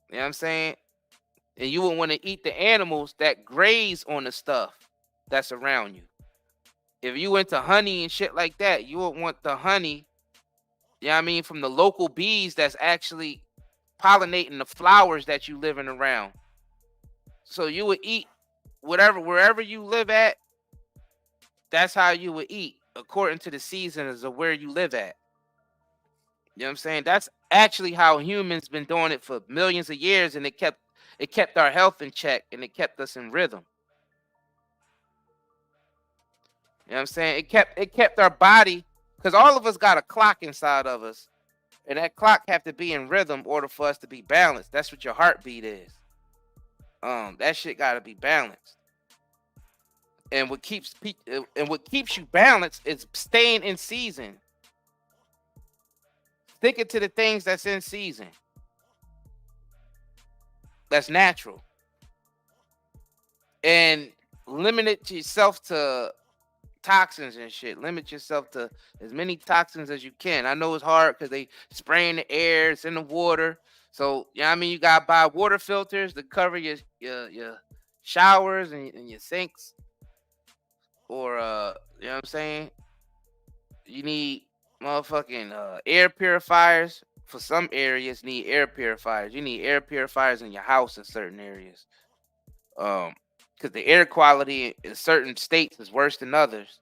You know what I'm saying? And you would want to eat the animals that graze on the stuff that's around you. If you into honey and shit like that, you would want the honey, you know what I mean, from the local bees that's actually pollinating the flowers that you living around. So you would eat wherever you live at, that's how you would eat, according to the seasons of where you live at. You know what I'm saying? That's actually how humans been doing it for millions of years, and it kept our health in check and it kept us in rhythm. You know what I'm saying? It kept our body, because all of us got a clock inside of us, and that clock have to be in rhythm in order for us to be balanced. That's what your heartbeat is. That shit got to be balanced. And what keeps you balanced is staying in season. Sticking to the things that's in season. That's natural. And limit yourself to toxins and shit. Limit yourself to as many toxins as you can. I know it's hard because they spray in the air, it's in the water. So I mean, you gotta buy water filters to cover your showers and your sinks. Or you know what I'm saying? You need motherfucking air purifiers. For some areas, need air purifiers. You need air purifiers in your house in certain areas. Because the air quality in certain states is worse than others.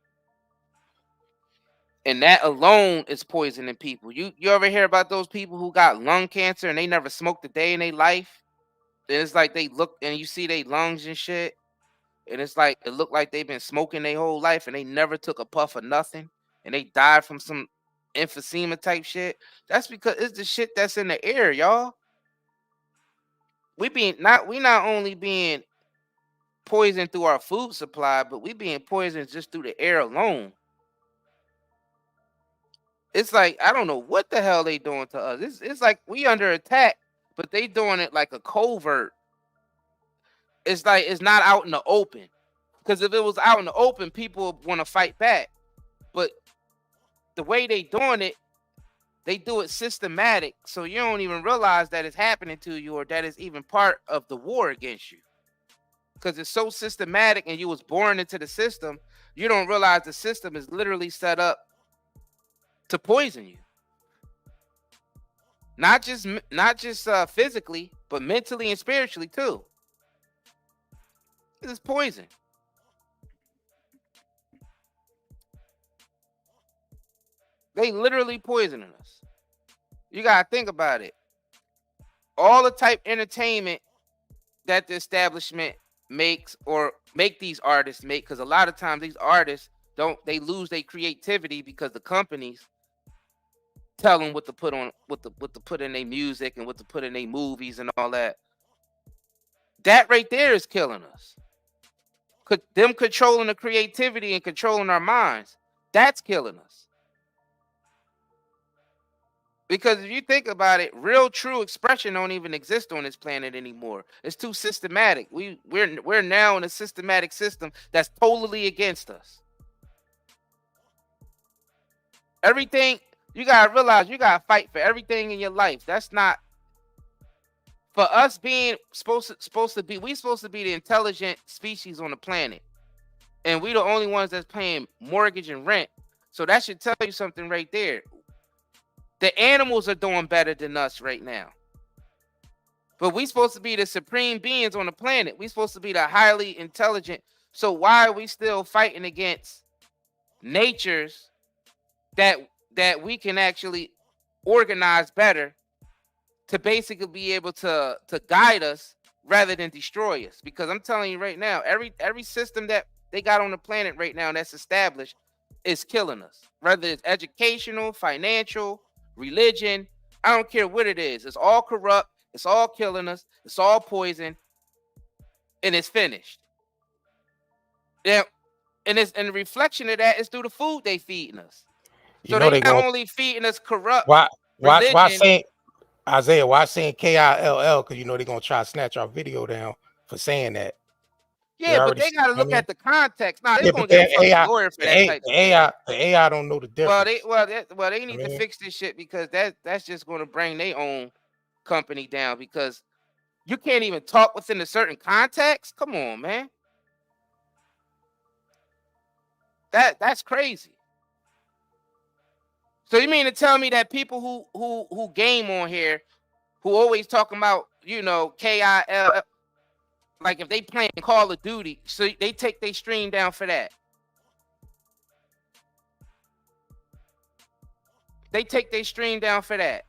And that alone is poisoning people. You ever hear about those people who got lung cancer and they never smoked a day in their life? And it's like they look and you see their lungs and shit. And it's like it looked like they've been smoking their whole life and they never took a puff of nothing. And they died from some emphysema type shit. That's because it's the shit that's in the air, y'all. We not only being poisoned through our food supply, but we being poisoned just through the air alone. It's like I don't know what the hell they doing to us. It's like we under attack, but they doing it like a covert. It's like it's not out in the open. Because if it was out in the open, people would want to fight back. But the way they doing it, they do it systematic, so you don't even realize that it's happening to you or that it's even part of the war against you. Because it's so systematic and you was born into the system, you don't realize the system is literally set up to poison you. Not just physically, but mentally and spiritually too. It's poison. They literally poisoning us. You gotta think about it. All the type entertainment that the establishment makes or make these artists make, because a lot of times these artists they lose their creativity because the companies tell them what to put on, what to put in their music and what to put in their movies and all that. That right there is killing us. Them controlling the creativity and controlling our minds, that's killing us. Because if you think about it, real true expression don't even exist on this planet anymore. It's too systematic. We're now in a systematic system that's totally against us. Everything, you gotta realize you gotta fight for everything in your life. That's not for us being supposed to be, we supposed to be the intelligent species on the planet. And we the only ones that's paying mortgage and rent. So that should tell you something right there. The animals are doing better than us right now. But we supposed to be the supreme beings on the planet. We supposed to be the highly intelligent. So why are we still fighting against natures that we can actually organize better to basically be able to guide us rather than destroy us? Because I'm telling you right now, every system that they got on the planet right now that's established is killing us. Whether it's educational, financial, religion, I don't care what it is. It's all corrupt. It's all killing us. It's all poison, and it's finished. Yeah, and the reflection of that is through the food they feeding us. So they not only feeding us corrupt. Why religion, saying Isaiah? Why saying KILL? Because they're gonna try to snatch our video down for saying that. Yeah, but they gotta look at the context. Nah, they're gonna get a fucking lawyer for that type of shit. The AI don't know the difference. Well, they need to fix this shit because that's just gonna bring their own company down, because you can't even talk within a certain context. Come on, man. That's crazy. So you mean to tell me that people who game on here, who always talking about, KIL, like if they playing Call of Duty, so they take their stream down for that? They take their stream down for that.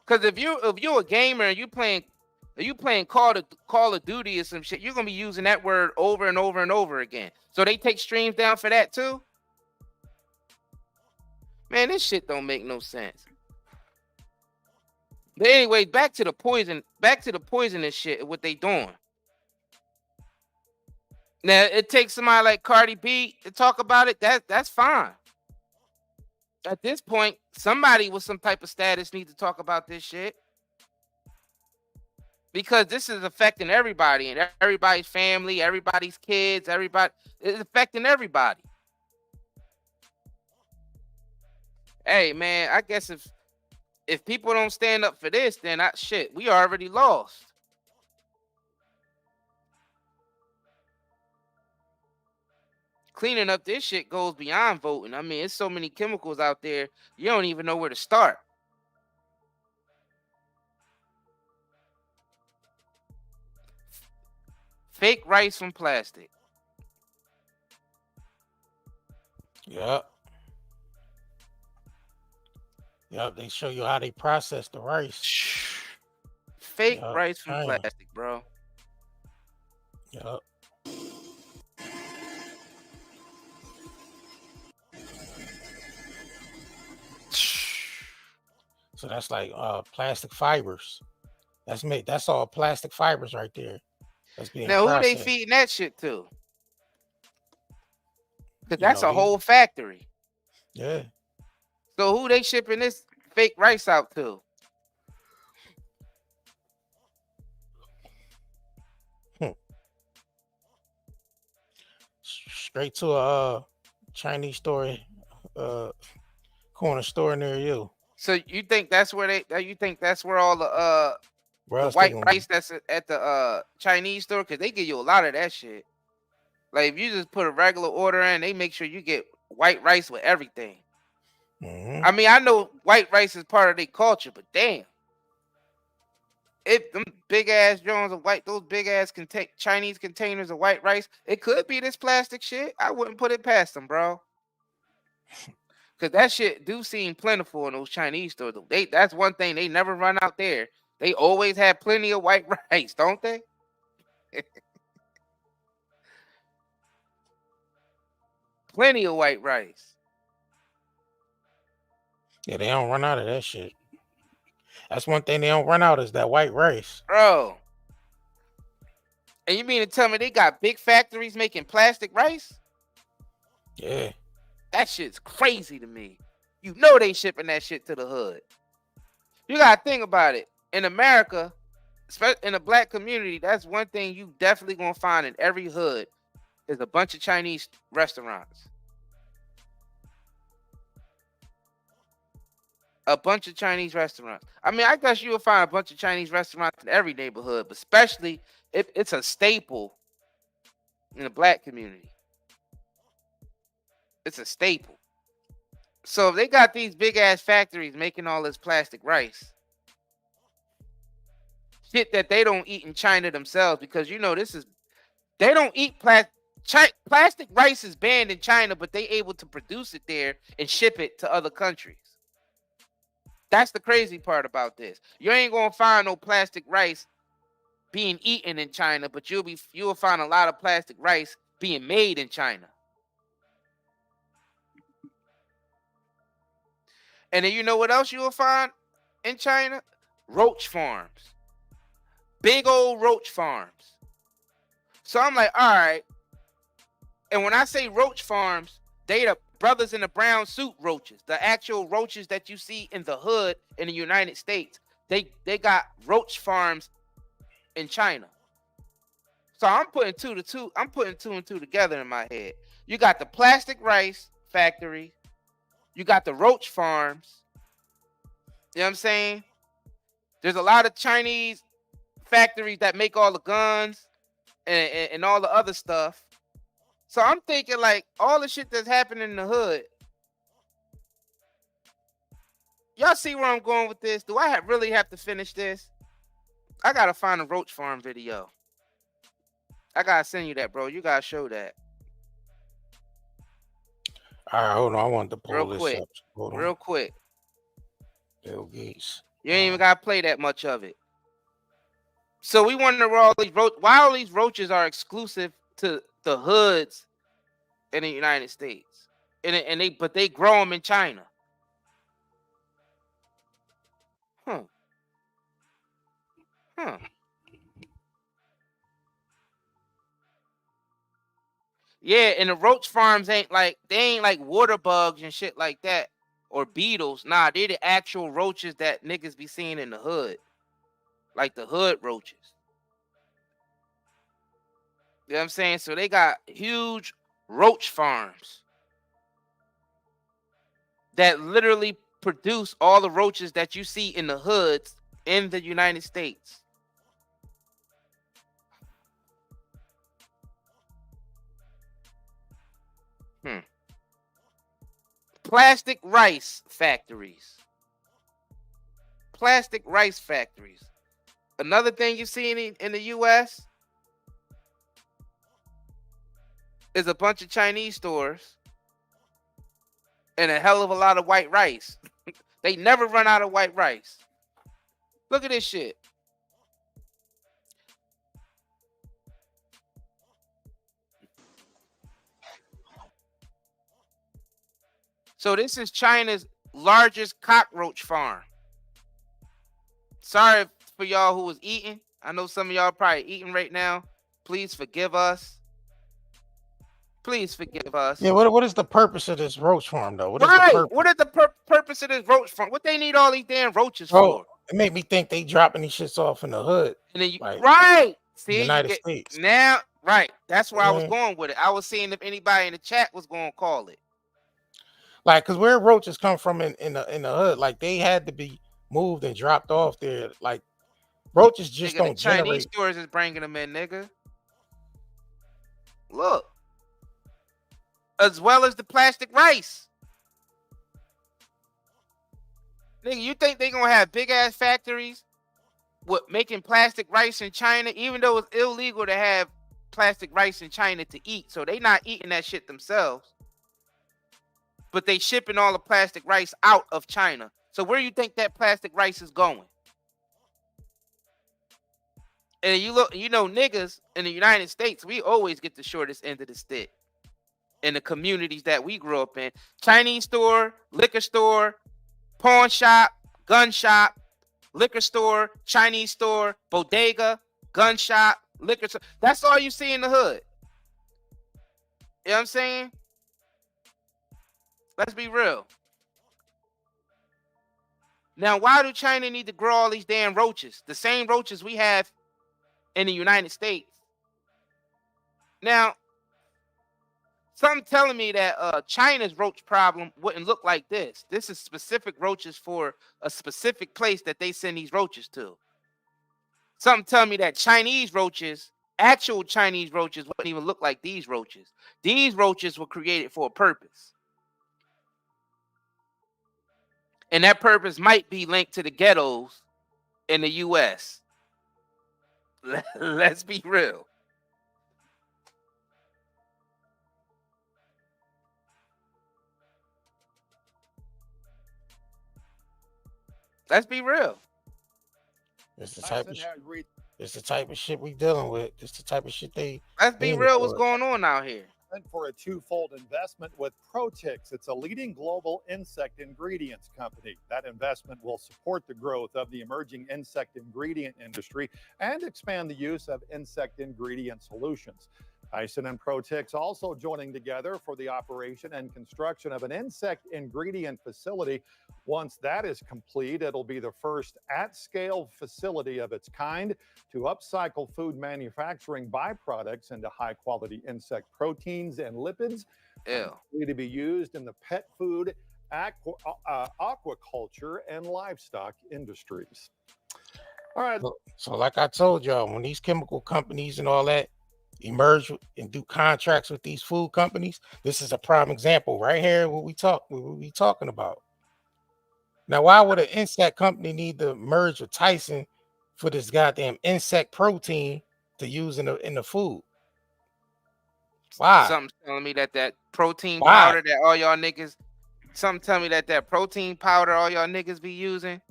Because if you're a gamer and you playing Call of Duty or some shit, you're gonna be using that word over and over and over again. So they take streams down for that too? Man, this shit don't make no sense. But anyway, back to the poisonous shit, what they doing. Now, it takes somebody like Cardi B to talk about it. That's fine. At this point, somebody with some type of status needs to talk about this shit. Because this is affecting everybody and everybody's family, everybody's kids, everybody. It's affecting everybody. Hey, man, I guess if people don't stand up for this, then we already lost. Cleaning up this shit goes beyond voting. I mean, it's so many chemicals out there, you don't even know where to start. Fake rice from plastic. Yep. Yep, they show you how they process the rice. Fake Yep, rice from China. plastic, bro. Yep. So that's like plastic fibers. That's all plastic fibers right there. That's being Now, who processed. they feeding that shit to? Because You that's know, a whole factory. Yeah. So who they shipping this fake rice out to? Straight to a Chinese store, corner store near you. So you think that's where all the Where else white they gonna rice that's at the Chinese store? Because they give you a lot of that shit. Like if you just put a regular order in, they make sure you get white rice with everything. Mm-hmm. I mean, I know white rice is part of their culture, but damn. If them big ass Jones of white, those big ass Chinese containers of white rice, it could be this plastic shit. I wouldn't put it past them, bro. Cause that shit do seem plentiful in those Chinese stores. That's one thing, they never run out there. They always have plenty of white rice, don't they? Plenty of white rice. Yeah, they don't run out of that shit. That's one thing they don't run out is that white rice. Bro. And you mean to tell me they got big factories making plastic rice? Yeah. That shit's crazy to me. You know they shipping that shit to the hood. You gotta think about it. In America, especially in the black community, that's one thing you definitely gonna find in every hood is a bunch of Chinese restaurants. A bunch of Chinese restaurants. I mean, I guess you will find a bunch of Chinese restaurants in every neighborhood, but especially if it's a staple in the black community. It's a staple. So if they got these big ass factories making all this plastic rice, shit that they don't eat in China themselves, because you know they don't eat plastic rice is banned in China, but they able to produce it there and ship it to other countries. That's the crazy part about this. You ain't gonna find no plastic rice being eaten in China, but you'll find a lot of plastic rice being made in China. And then you know what else you will find in China? Roach farms. Big old roach farms. So I'm like, all right. And when I say roach farms, they the brothers in the brown suit roaches. The actual roaches that you see in the hood in the United States. They got roach farms in China. So I'm putting two and two together in my head. You got the plastic rice factory. You got the roach farms. You know what I'm saying? There's a lot of Chinese factories that make all the guns and all the other stuff. So I'm thinking like all the shit that's happening in the hood. Y'all see where I'm going with this? Do I really have to finish this? I gotta find a roach farm video. I gotta send you that, bro. You gotta show that. All right, hold on. I want to pull this quick. up. Hold on. Real quick. Bill Gates. You ain't even gotta play that much of it. So we wonder why all these roaches are exclusive to the hoods in the United States, but they grow them in China. Huh. Yeah, and the roach farms ain't like water bugs and shit like that or beetles. Nah, they the actual roaches that niggas be seeing in the hood. like the hood roaches. You know what I'm saying? So they got huge roach farms that literally produce all the roaches that you see in the hoods in the United States. Plastic rice factories. Plastic rice factories. Another thing you see in the U.S. is a bunch of Chinese stores and a hell of a lot of white rice. They never run out of white rice. Look at this shit. So this is China's largest cockroach farm. Sorry for y'all who was eating. I know some of y'all probably eating right now. Please forgive us. Please forgive us. Yeah, what is the purpose of this roach farm though? What is Right. the purpose? What is the purpose of this roach farm? What they need all these damn roaches Bro, for? it made me think they dropping these shits off in the hood. And then you, Like, right. See, United you get States. now, right. That's where I was Mhm. going with it. I was seeing if anybody in the chat was going to call it. Like, cause where roaches come from in the hood, like they had to be moved and dropped off there. Like roaches just Nigga, the don't Chinese generate. stores is bringing them in, nigga. Look. As well as the plastic rice. Nigga, you think they gonna have big ass factories with making plastic rice in China, even though it's illegal to have plastic rice in China to eat? So they not eating that shit themselves, but they shipping all the plastic rice out of China. So where you think that plastic rice is going? And you look, you know, niggas in the United States, we always get the shortest end of the stick in the communities that we grew up in. Chinese store, liquor store, pawn shop, gun shop, liquor store, Chinese store, bodega, gun shop, liquor store. That's all you see in the hood. You know what I'm saying? Let's be real. Now, why do China need to grow all these damn roaches? The same roaches we have in the United States. Now, something telling me that China's roach problem wouldn't look like this. This is specific roaches for a specific place that they send these roaches to. Something telling me that Chinese roaches, actual Chinese roaches, wouldn't even look like these roaches. These roaches were created for a purpose. And that purpose might be linked to the ghettos in the U.S. Let's be real. Let's be real. It's the type of it's the type of shit we dealing with. It's the type of shit they. Let's be real. What's going on out here? For a twofold investment with Protix. It's a leading global insect ingredients company. That investment will support the growth of the emerging insect ingredient industry and expand the use of insect ingredient solutions. Tyson and Protix also joining together for the operation and construction of an insect ingredient facility. Once that is complete, it'll be the first at-scale facility of its kind to upcycle food manufacturing byproducts into high-quality insect proteins and lipids to be used in the pet food, aquaculture, and livestock industries. All right. So like I told y'all, when these chemical companies and all that emerge and do contracts with these food companies, this is a prime example right here. What we talking about. Now, why would an insect company need to merge with Tyson for this goddamn insect protein to use in the food? Why? Something's telling me that protein powder that all y'all niggas. Something tell me that protein powder all y'all niggas be using.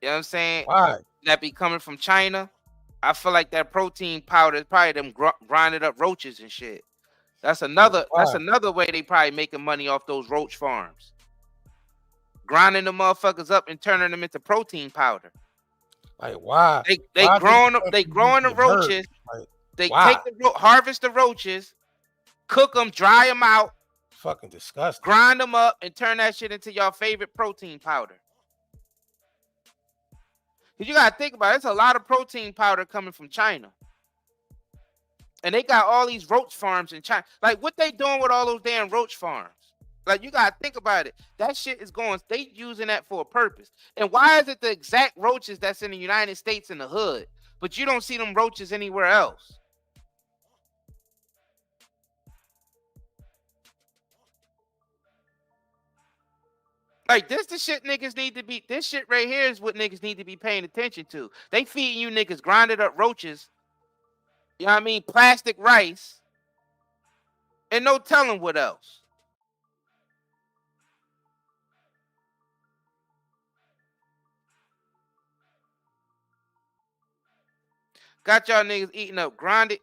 You know what I'm saying? Why? That be coming from China. I feel like that protein powder is probably them grinded up roaches and shit. That's another way they probably making money off those roach farms. Grinding the motherfuckers up and turning them into protein powder. Like why? They growing the roaches. Like, they harvest the roaches, cook them, dry them out. Fucking disgusting. Grind them up and turn that shit into your favorite protein powder. Because you gotta think about it, it's a lot of protein powder coming from China. And they got all these roach farms in China. Like, what they doing with all those damn roach farms? Like, you gotta think about it. That shit is going, they using that for a purpose. And why is it the exact roaches that's in the United States in the hood, but you don't see them roaches anywhere else? Like, this the shit niggas need to be, this shit right here is what niggas need to be paying attention to. They feeding you niggas grinded up roaches, you know what I mean, plastic rice, and no telling what else. Got y'all niggas eating up grinded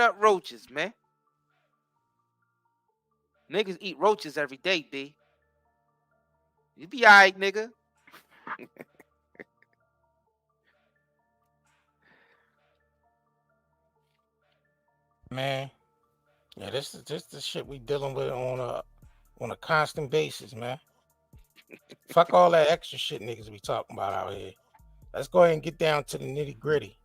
up roaches, man. Niggas eat roaches every day, B. You be alright, nigga. Man, yeah, this is just the shit we dealing with on a constant basis, man. Fuck all that extra shit niggas be talking about out here. Let's go ahead and get down to the nitty gritty.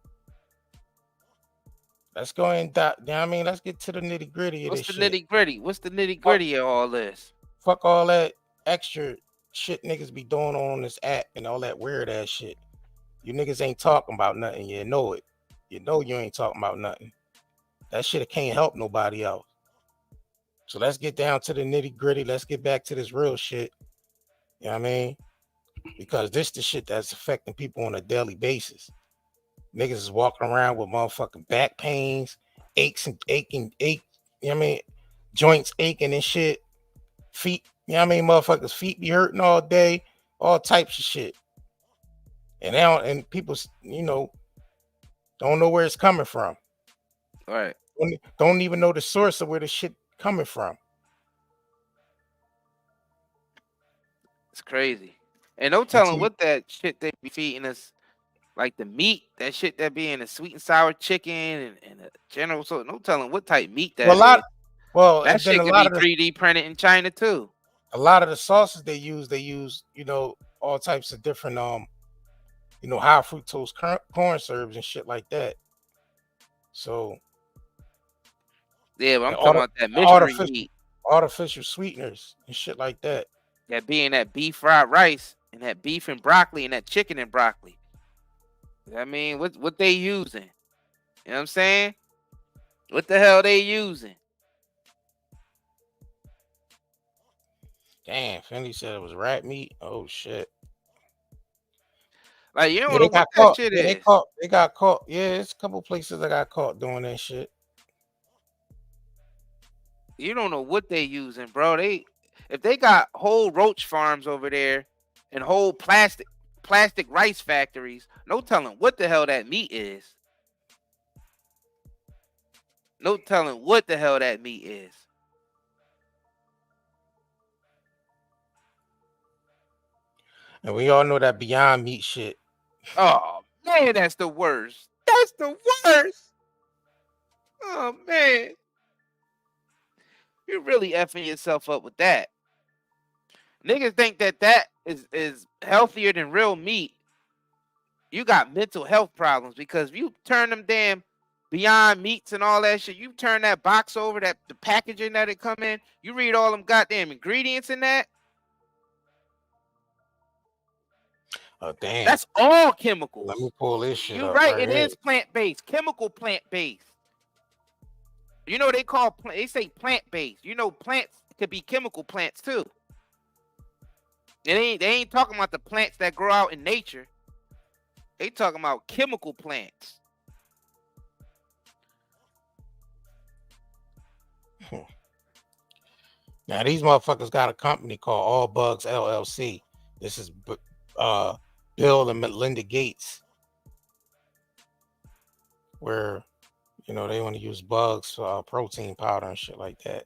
Let's go ahead and let's get to the nitty gritty of What's this the shit. nitty gritty? What's the nitty gritty of all this? Fuck all that extra shit niggas be doing on this app and all that weird ass shit. You niggas ain't talking about nothing. You know it. You know you ain't talking about nothing. That shit can't help nobody else. So let's get down to the nitty gritty. Let's get back to this real shit. You know what I mean? Because this the shit that's affecting people on a daily basis. Niggas is walking around with motherfucking back pains, aches, you know what I mean? Joints aching and shit. Feet, you know what I mean? Motherfuckers' feet be hurting all day, all types of shit. And now, and people, you know, don't know where it's coming from. All right. Don't even know the source of where the shit coming from. It's crazy. And no telling what that shit they be feeding us. Like the meat, that shit that be in the sweet and sour chicken and the general, so no telling what type meat that is. That shit could be 3D printed in China too. A lot of the sauces they use, you know, all types of different you know, high fructose corn syrups and shit like that. So yeah, but I'm talking about that mystery meat, artificial sweeteners and shit like that. That being that beef fried rice and that beef and broccoli and that chicken and broccoli. I mean, what they using? You know what I'm saying? What the hell they using? Damn, Fendi said it was rat meat. Oh shit. Like, you don't know what that shit is. They got caught. Yeah, it's a couple places that got caught doing that shit. You don't know what they using, bro. If they got whole roach farms over there and whole plastic rice factories, no telling what the hell that meat is. No telling what the hell that meat is. And we all know that Beyond Meat shit. Oh man, that's the worst. That's the worst. Oh man. You're really effing yourself up with that. Niggas think that is healthier than real meat. You got mental health problems because if you turn them damn Beyond Meats and all that shit, you turn that box over, the packaging that it come in, you read all them goddamn ingredients in that. Oh damn. That's all chemicals. Let me pull this shit You're up. right, it is plant-based, chemical plant-based. You know they say plant-based. You know plants could be chemical plants too. They ain't talking about the plants that grow out in nature. They talking about chemical plants. Now these motherfuckers got a company called All Bugs LLC. This is Bill and Melinda Gates, where you know they want to use bugs for protein powder and shit like that.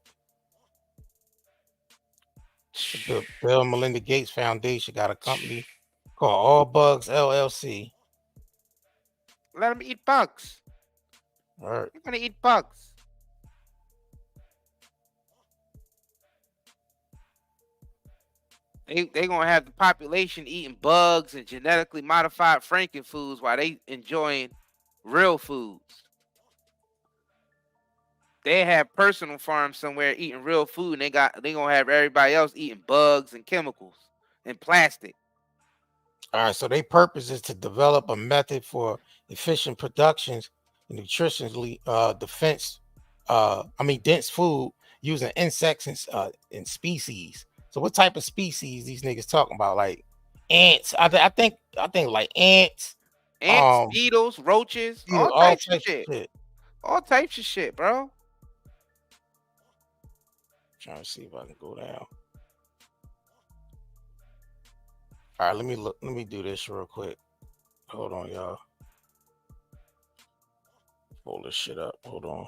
The Bill and Melinda Gates Foundation got a company called All Bugs LLC. Let them eat bugs. All right. You're gonna eat bugs. They gonna have the population eating bugs and genetically modified franken foods while they enjoying real foods. They have personal farms somewhere eating real food, and they gonna have everybody else eating bugs and chemicals and plastic. All right, so their purpose is to develop a method for efficient productions and nutritionally dense food using insects and species. So what type of species these niggas talking about? Like ants? I think like ants, beetles, roaches, all types of shit. All types of shit, bro. Trying to see if I can go down. All right, let me do this real quick. Hold on, y'all. Pull this shit up. Hold on.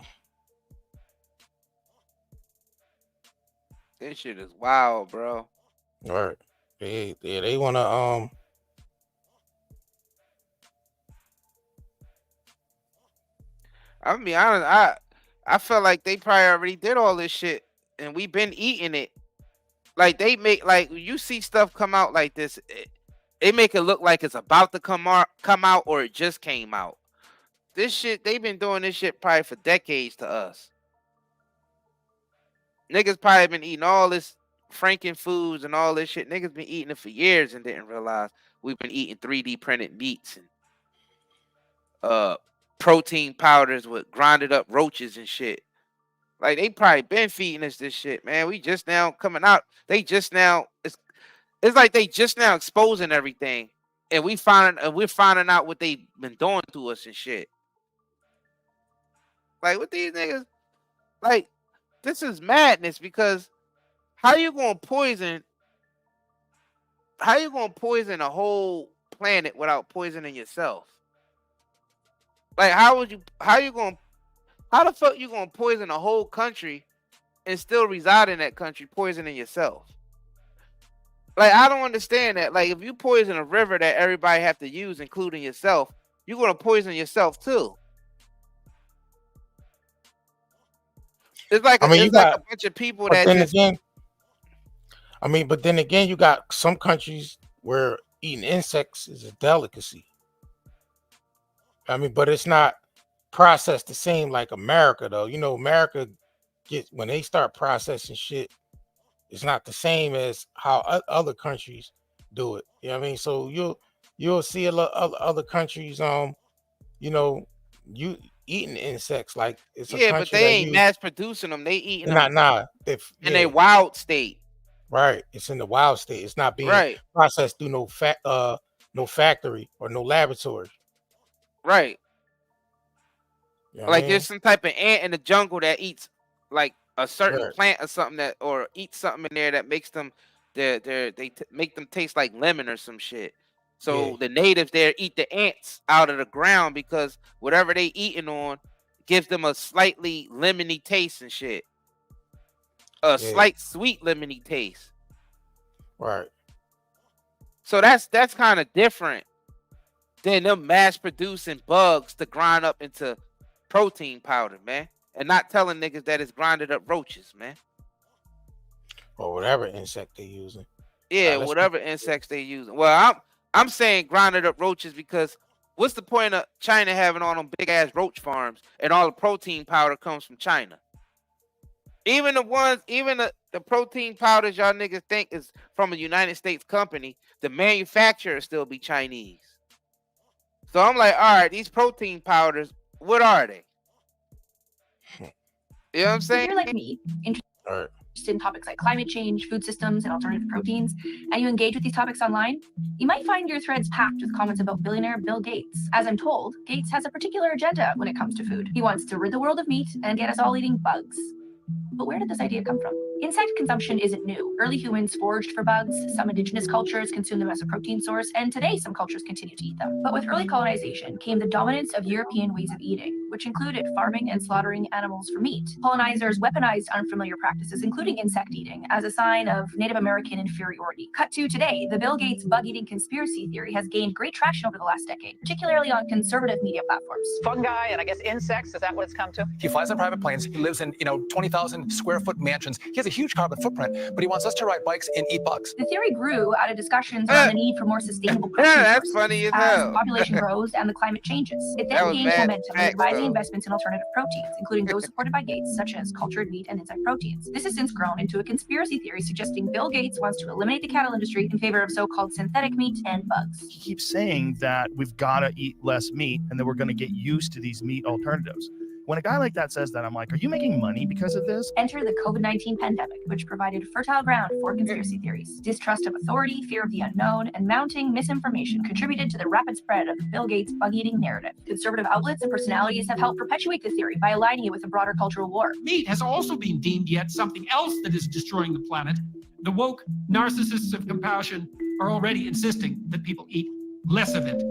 This shit is wild, bro. All right. They wanna I'm gonna be honest, I felt like they probably already did all this shit and we've been eating it. Like they make like you see stuff come out like this, they make it look like it's about to come out or it just came out. This shit, they've been doing this shit probably for decades to us. Niggas probably been eating all this franken foods and all this shit. Niggas been eating it for years and didn't realize we've been eating 3D printed meats and protein powders with grinded up roaches and shit. Like they probably been feeding us this shit, man. We just now coming out. They just now it's like they just now exposing everything, and we're finding out what they've been doing to us and shit. Like with these niggas, like this is madness because how you gonna poison a whole planet without poisoning yourself? Like how the fuck you gonna poison a whole country and still reside in that country poisoning yourself? Like I don't understand that. Like if you poison a river that everybody have to use, including yourself, you're gonna poison yourself too. It's like a bunch of people that just. But then again, you got some countries where eating insects is a delicacy. But it's not processed the same like America, though. You know, America when they start processing shit, it's not the same as how other countries do it. You know what I mean? So you'll see a lot of other countries, you eating insects like it's a country but they ain't mass producing them. They eating them in a wild state. Right. It's in the wild state. It's not being processed through no factory or no laboratory. Right. You know like there's some type of ant in the jungle that eats like a certain plant or something or eats something in there that makes them make them taste like lemon or some shit. So the natives there eat the ants out of the ground because whatever they eating on gives them a slightly lemony taste and shit. A slight sweet lemony taste. Right. So that's kind of different than them mass producing bugs to grind up into protein powder, man. And not telling niggas that it's grinded up roaches, man. Or whatever insect they're using. Yeah, whatever insects they're using. Well, I'm saying grinded up roaches because what's the point of China having all them big ass roach farms and all the protein powder comes from China? Even the protein powders y'all niggas think is from a United States company, the manufacturer still be Chinese. So I'm like, all right, these protein powders, what are they? You know what I'm saying? If you're like me, interested in topics like climate change, food systems, and alternative proteins, and you engage with these topics online, you might find your threads packed with comments about billionaire Bill Gates. As I'm told, Gates has a particular agenda when it comes to food. He wants to rid the world of meat and get us all eating bugs. But where did this idea come from? Insect consumption isn't new. Early humans foraged for bugs, some indigenous cultures consumed them as a protein source, and today some cultures continue to eat them. But with early colonization came the dominance of European ways of eating, which included farming and slaughtering animals for meat. Colonizers weaponized unfamiliar practices, including insect eating, as a sign of Native American inferiority. Cut to today, the Bill Gates bug-eating conspiracy theory has gained great traction over the last decade, particularly on conservative media platforms. Fungi and I guess insects, is that what it's come to? He flies on private planes, he lives in, 20,000 square foot mansions. He has have a huge carbon footprint, but he wants us to ride bikes and eat bugs. The theory grew out of discussions around the need for more sustainable protein That's sources funny as as hell. the population grows and the climate changes. It That then was gained mad momentum with facts, rising though. investments in alternative proteins, including those supported by Gates, such as cultured meat and insect proteins. This has since grown into a conspiracy theory suggesting Bill Gates wants to eliminate the cattle industry in favor of so-called synthetic meat and bugs. He keeps saying that we've got to eat less meat and that we're going to get used to these meat alternatives. When a guy like that says that, I'm like, are you making money because of this? Enter the COVID-19 pandemic, which provided fertile ground for conspiracy theories. Distrust of authority, fear of the unknown, and mounting misinformation contributed to the rapid spread of the Bill Gates bug-eating narrative. Conservative outlets and personalities have helped perpetuate the theory by aligning it with a broader cultural war. Meat has also been deemed yet something else that is destroying the planet. The woke narcissists of compassion are already insisting that people eat less of it.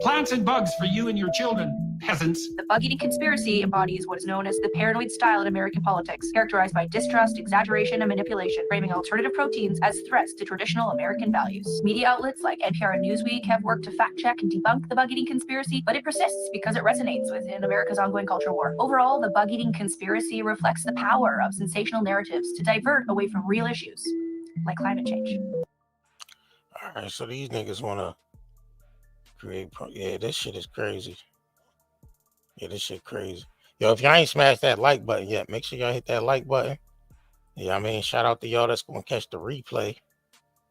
Plants and bugs for you and your children, peasants. The bug-eating conspiracy embodies what is known as the paranoid style in American politics, characterized by distrust, exaggeration, and manipulation, framing alternative proteins as threats to traditional American values. Media outlets like NPR and Newsweek have worked to fact-check and debunk the bug-eating conspiracy, but it persists because it resonates within America's ongoing culture war. Overall, the bug-eating conspiracy reflects the power of sensational narratives to divert away from real issues, like climate change. All right, so these niggas want to create. Yeah, this shit is crazy. Yeah, this shit crazy. Yo, if y'all ain't smashed that like button yet, make sure y'all hit that like button. Yeah, I mean, shout out to y'all that's gonna catch the replay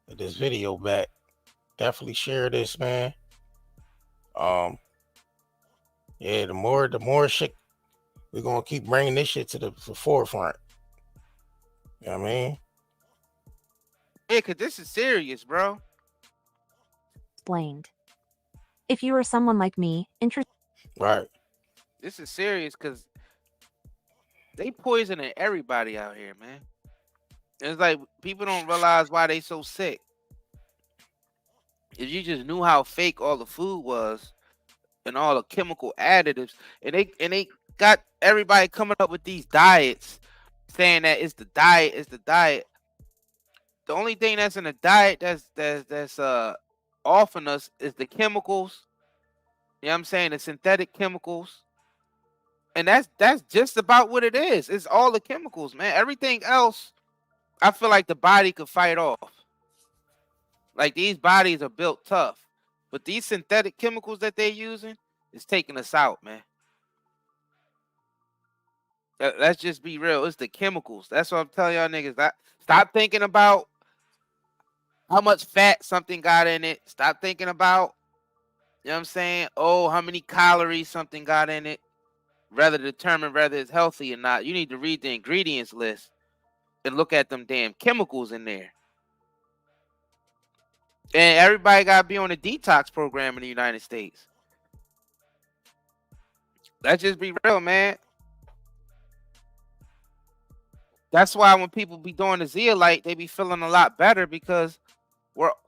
of this video back. Definitely share this, man. Yeah, the more shit, we're gonna keep bringing this shit to the forefront. You know what I mean? Yeah, because this is serious, bro. Explained. If you are someone like me, interested. Right. This is serious because they poisoning everybody out here, man. It's like people don't realize why they so sick. If you just knew how fake all the food was and all the chemical additives, and they got everybody coming up with these diets saying that it's the diet. The only thing that's in the diet that's offering us is the chemicals. You know what I'm saying? The synthetic chemicals. And that's just about what it is. It's all the chemicals, man. Everything else, I feel like the body could fight off. Like these bodies are built tough. But these synthetic chemicals that they're using is taking us out, man. Let's just be real. It's the chemicals. That's what I'm telling y'all niggas. Stop thinking about how much fat something got in it. Stop thinking about, you know what I'm saying? Oh, how many calories something got in it. Rather determine whether it's healthy or not. You need to read the ingredients list and look at them damn chemicals in there. And everybody got to be on a detox program in the United States. Let's just be real, man. That's why when people be doing the Zeolite, they be feeling a lot better because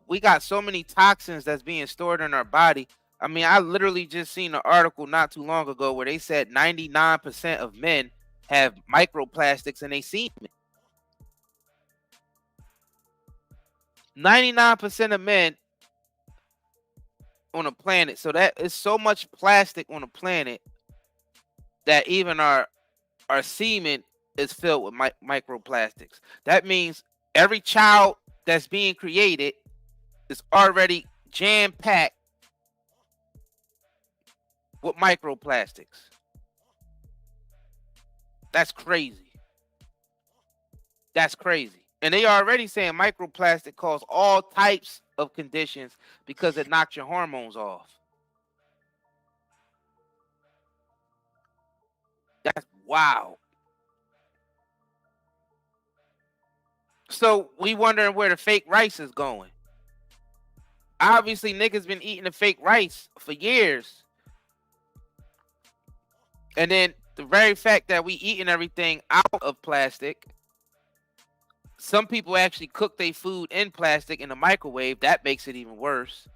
we got so many toxins that's being stored in our body. I mean, I literally just seen an article not too long ago where they said 99% of men have microplastics in their semen. 99% of men on the planet. So that is so much plastic on the planet that even our semen is filled with microplastics. That means every child that's being created is already jam-packed with microplastics. That's crazy. That's crazy. And they are already saying microplastic cause all types of conditions because it knocks your hormones off. That's wow. So we wondering where the fake rice is going. Obviously, niggas been eating the fake rice for years. And then the very fact that we eating everything out of plastic. Some people actually cook their food in plastic in the microwave. That makes it even worse.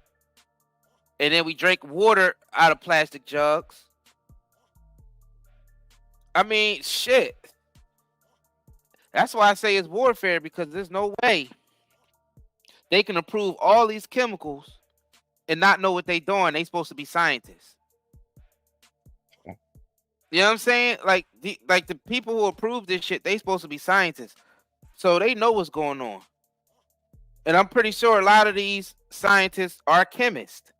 And then we drink water out of plastic jugs. I mean, shit. That's why I say it's warfare, because there's no way they can approve all these chemicals and not know what they're doing. They supposed to be scientists. You know what I'm saying? Like the people who approve this shit, they supposed to be scientists. So they know what's going on. And I'm pretty sure a lot of these scientists are chemists.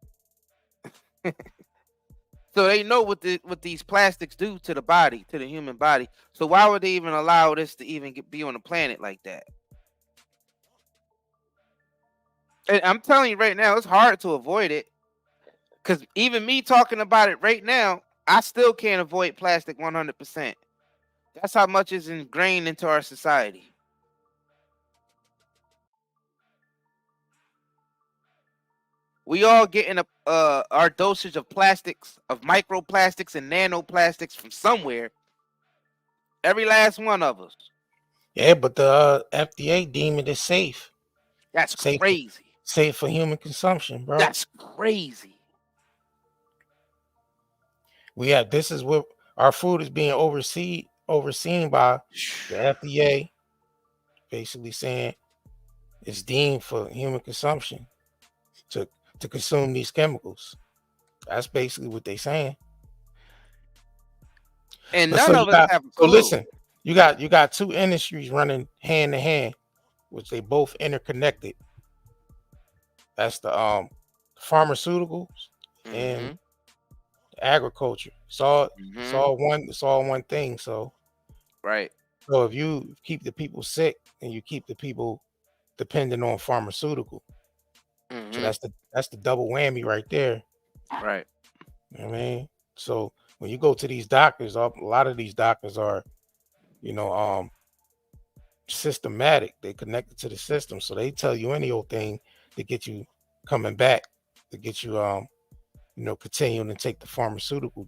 So they know what these plastics do to the body, to the human body. So why would they even allow this to even be on the planet like that? And I'm telling you right now, it's hard to avoid it. Because even me talking about it right now, I still can't avoid plastic 100%. That's how much is ingrained into our society. We all getting our dosage of plastics, of microplastics and nanoplastics from somewhere. Every last one of us. Yeah, but the FDA deem it as safe. That's crazy. Safe for human consumption, bro. That's crazy. This is what our food is being overseen by the FDA, basically saying it's deemed for human consumption to consume these chemicals. That's basically what they're saying. And none of us have a clue. So listen, you got two industries running hand in hand, which they both interconnected. That's the pharmaceuticals and agriculture. It's all one thing. So right. So if you keep the people sick and you keep the people dependent on pharmaceutical, so that's the double whammy right there. Right. You know what I mean? So when you go to these doctors, a lot of these doctors are, systematic. They connected to the system, so they tell you any old thing to get you coming back, to get you continuing to take the pharmaceutical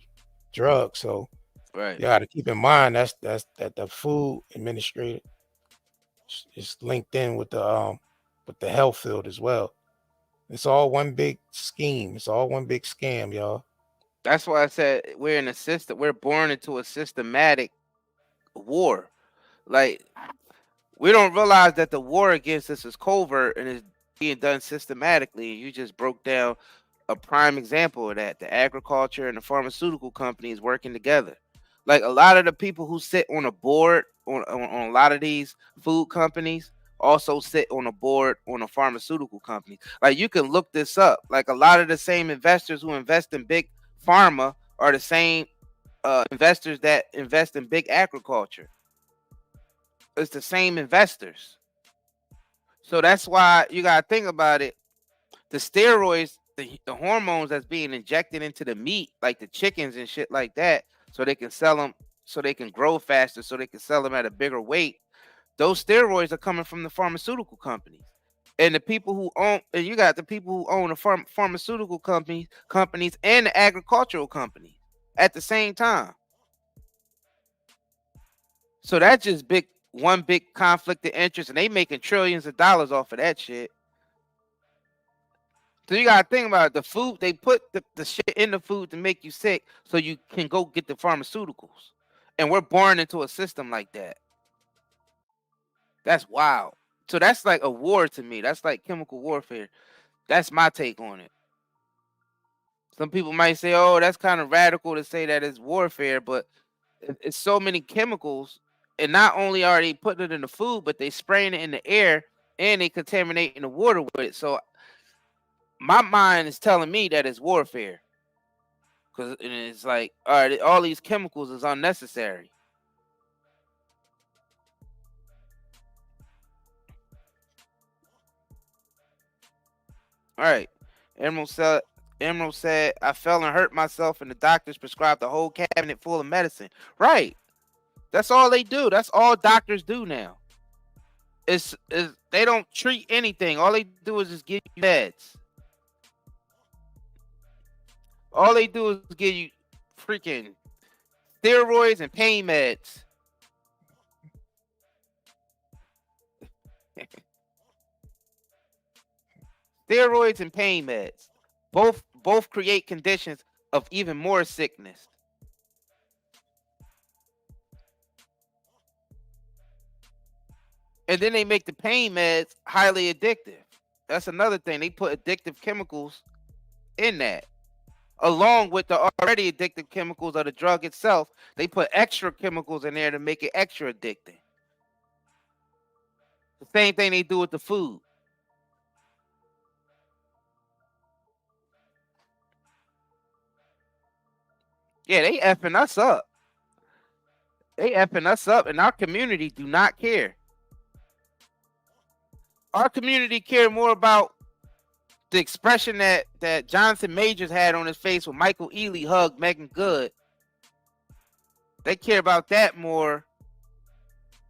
drug. So right, you got to keep in mind that the food administrator is linked in with the health field as well. It's all one big scheme. It's all one big scam, y'all. That's why I said we're in a system. We're born into a systematic war. Like, we don't realize that the war against us is covert and is being done systematically. You just broke down a prime example of that. The agriculture and the pharmaceutical companies working together. Like, a lot of the people who sit on a board on a lot of these food companies also sit on a board on a pharmaceutical company. Like, you can look this up. Like, a lot of the same investors who invest in big pharma are the same investors that invest in big agriculture. It's the same investors. So that's why you got to think about it. The steroids, the hormones that's being injected into the meat, like the chickens and shit like that, so they can sell them, so they can grow faster, so they can sell them at a bigger weight. Those steroids are coming from the pharmaceutical companies. And the people who own, and you got the people who own the pharmaceutical companies and the agricultural companies at the same time. So that's just one big conflict of interest, and they making trillions of dollars off of that shit. So you gotta think about it. The food, they put the shit in the food to make you sick so you can go get the pharmaceuticals. And we're born into a system like that. That's wild. So that's like a war to me. That's like chemical warfare. That's my take on it. Some people might say, oh, that's kind of radical to say that it's warfare, but it's so many chemicals. And not only are they putting it in the food, but they spraying it in the air and they contaminating the water with it. So my mind is telling me that it's warfare. Because it's like, all right, all these chemicals is unnecessary. All right. Emerald said, I fell and hurt myself, and the doctors prescribed a whole cabinet full of medicine. Right. That's all they do. That's all doctors do now. Is they don't treat anything. All they do is just give you meds. All they do is give you freaking steroids and pain meds. Steroids and pain meds. Both create conditions of even more sickness. And then they make the pain meds highly addictive. That's another thing. They put addictive chemicals in that. Along with the already addictive chemicals of the drug itself, they put extra chemicals in there to make it extra addicting. The same thing they do with the food. Yeah, they effing us up. They effing us up, and our community do not care. Our community care more about the expression that Jonathan Majors had on his face when Michael Ealy hugged Megan Good. They care about that more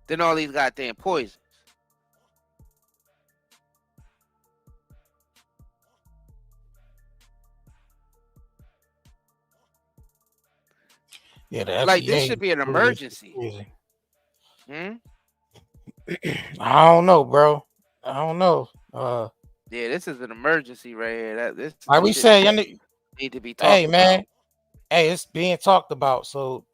than all these goddamn poisons. Yeah, the Like, this FDA should be an approved this emergency. shit crazy. I don't know, bro. I don't know. Yeah, this is an emergency right here. This Like we shit said, y'all need to be talked hey man, about. hey, it's being talked about. So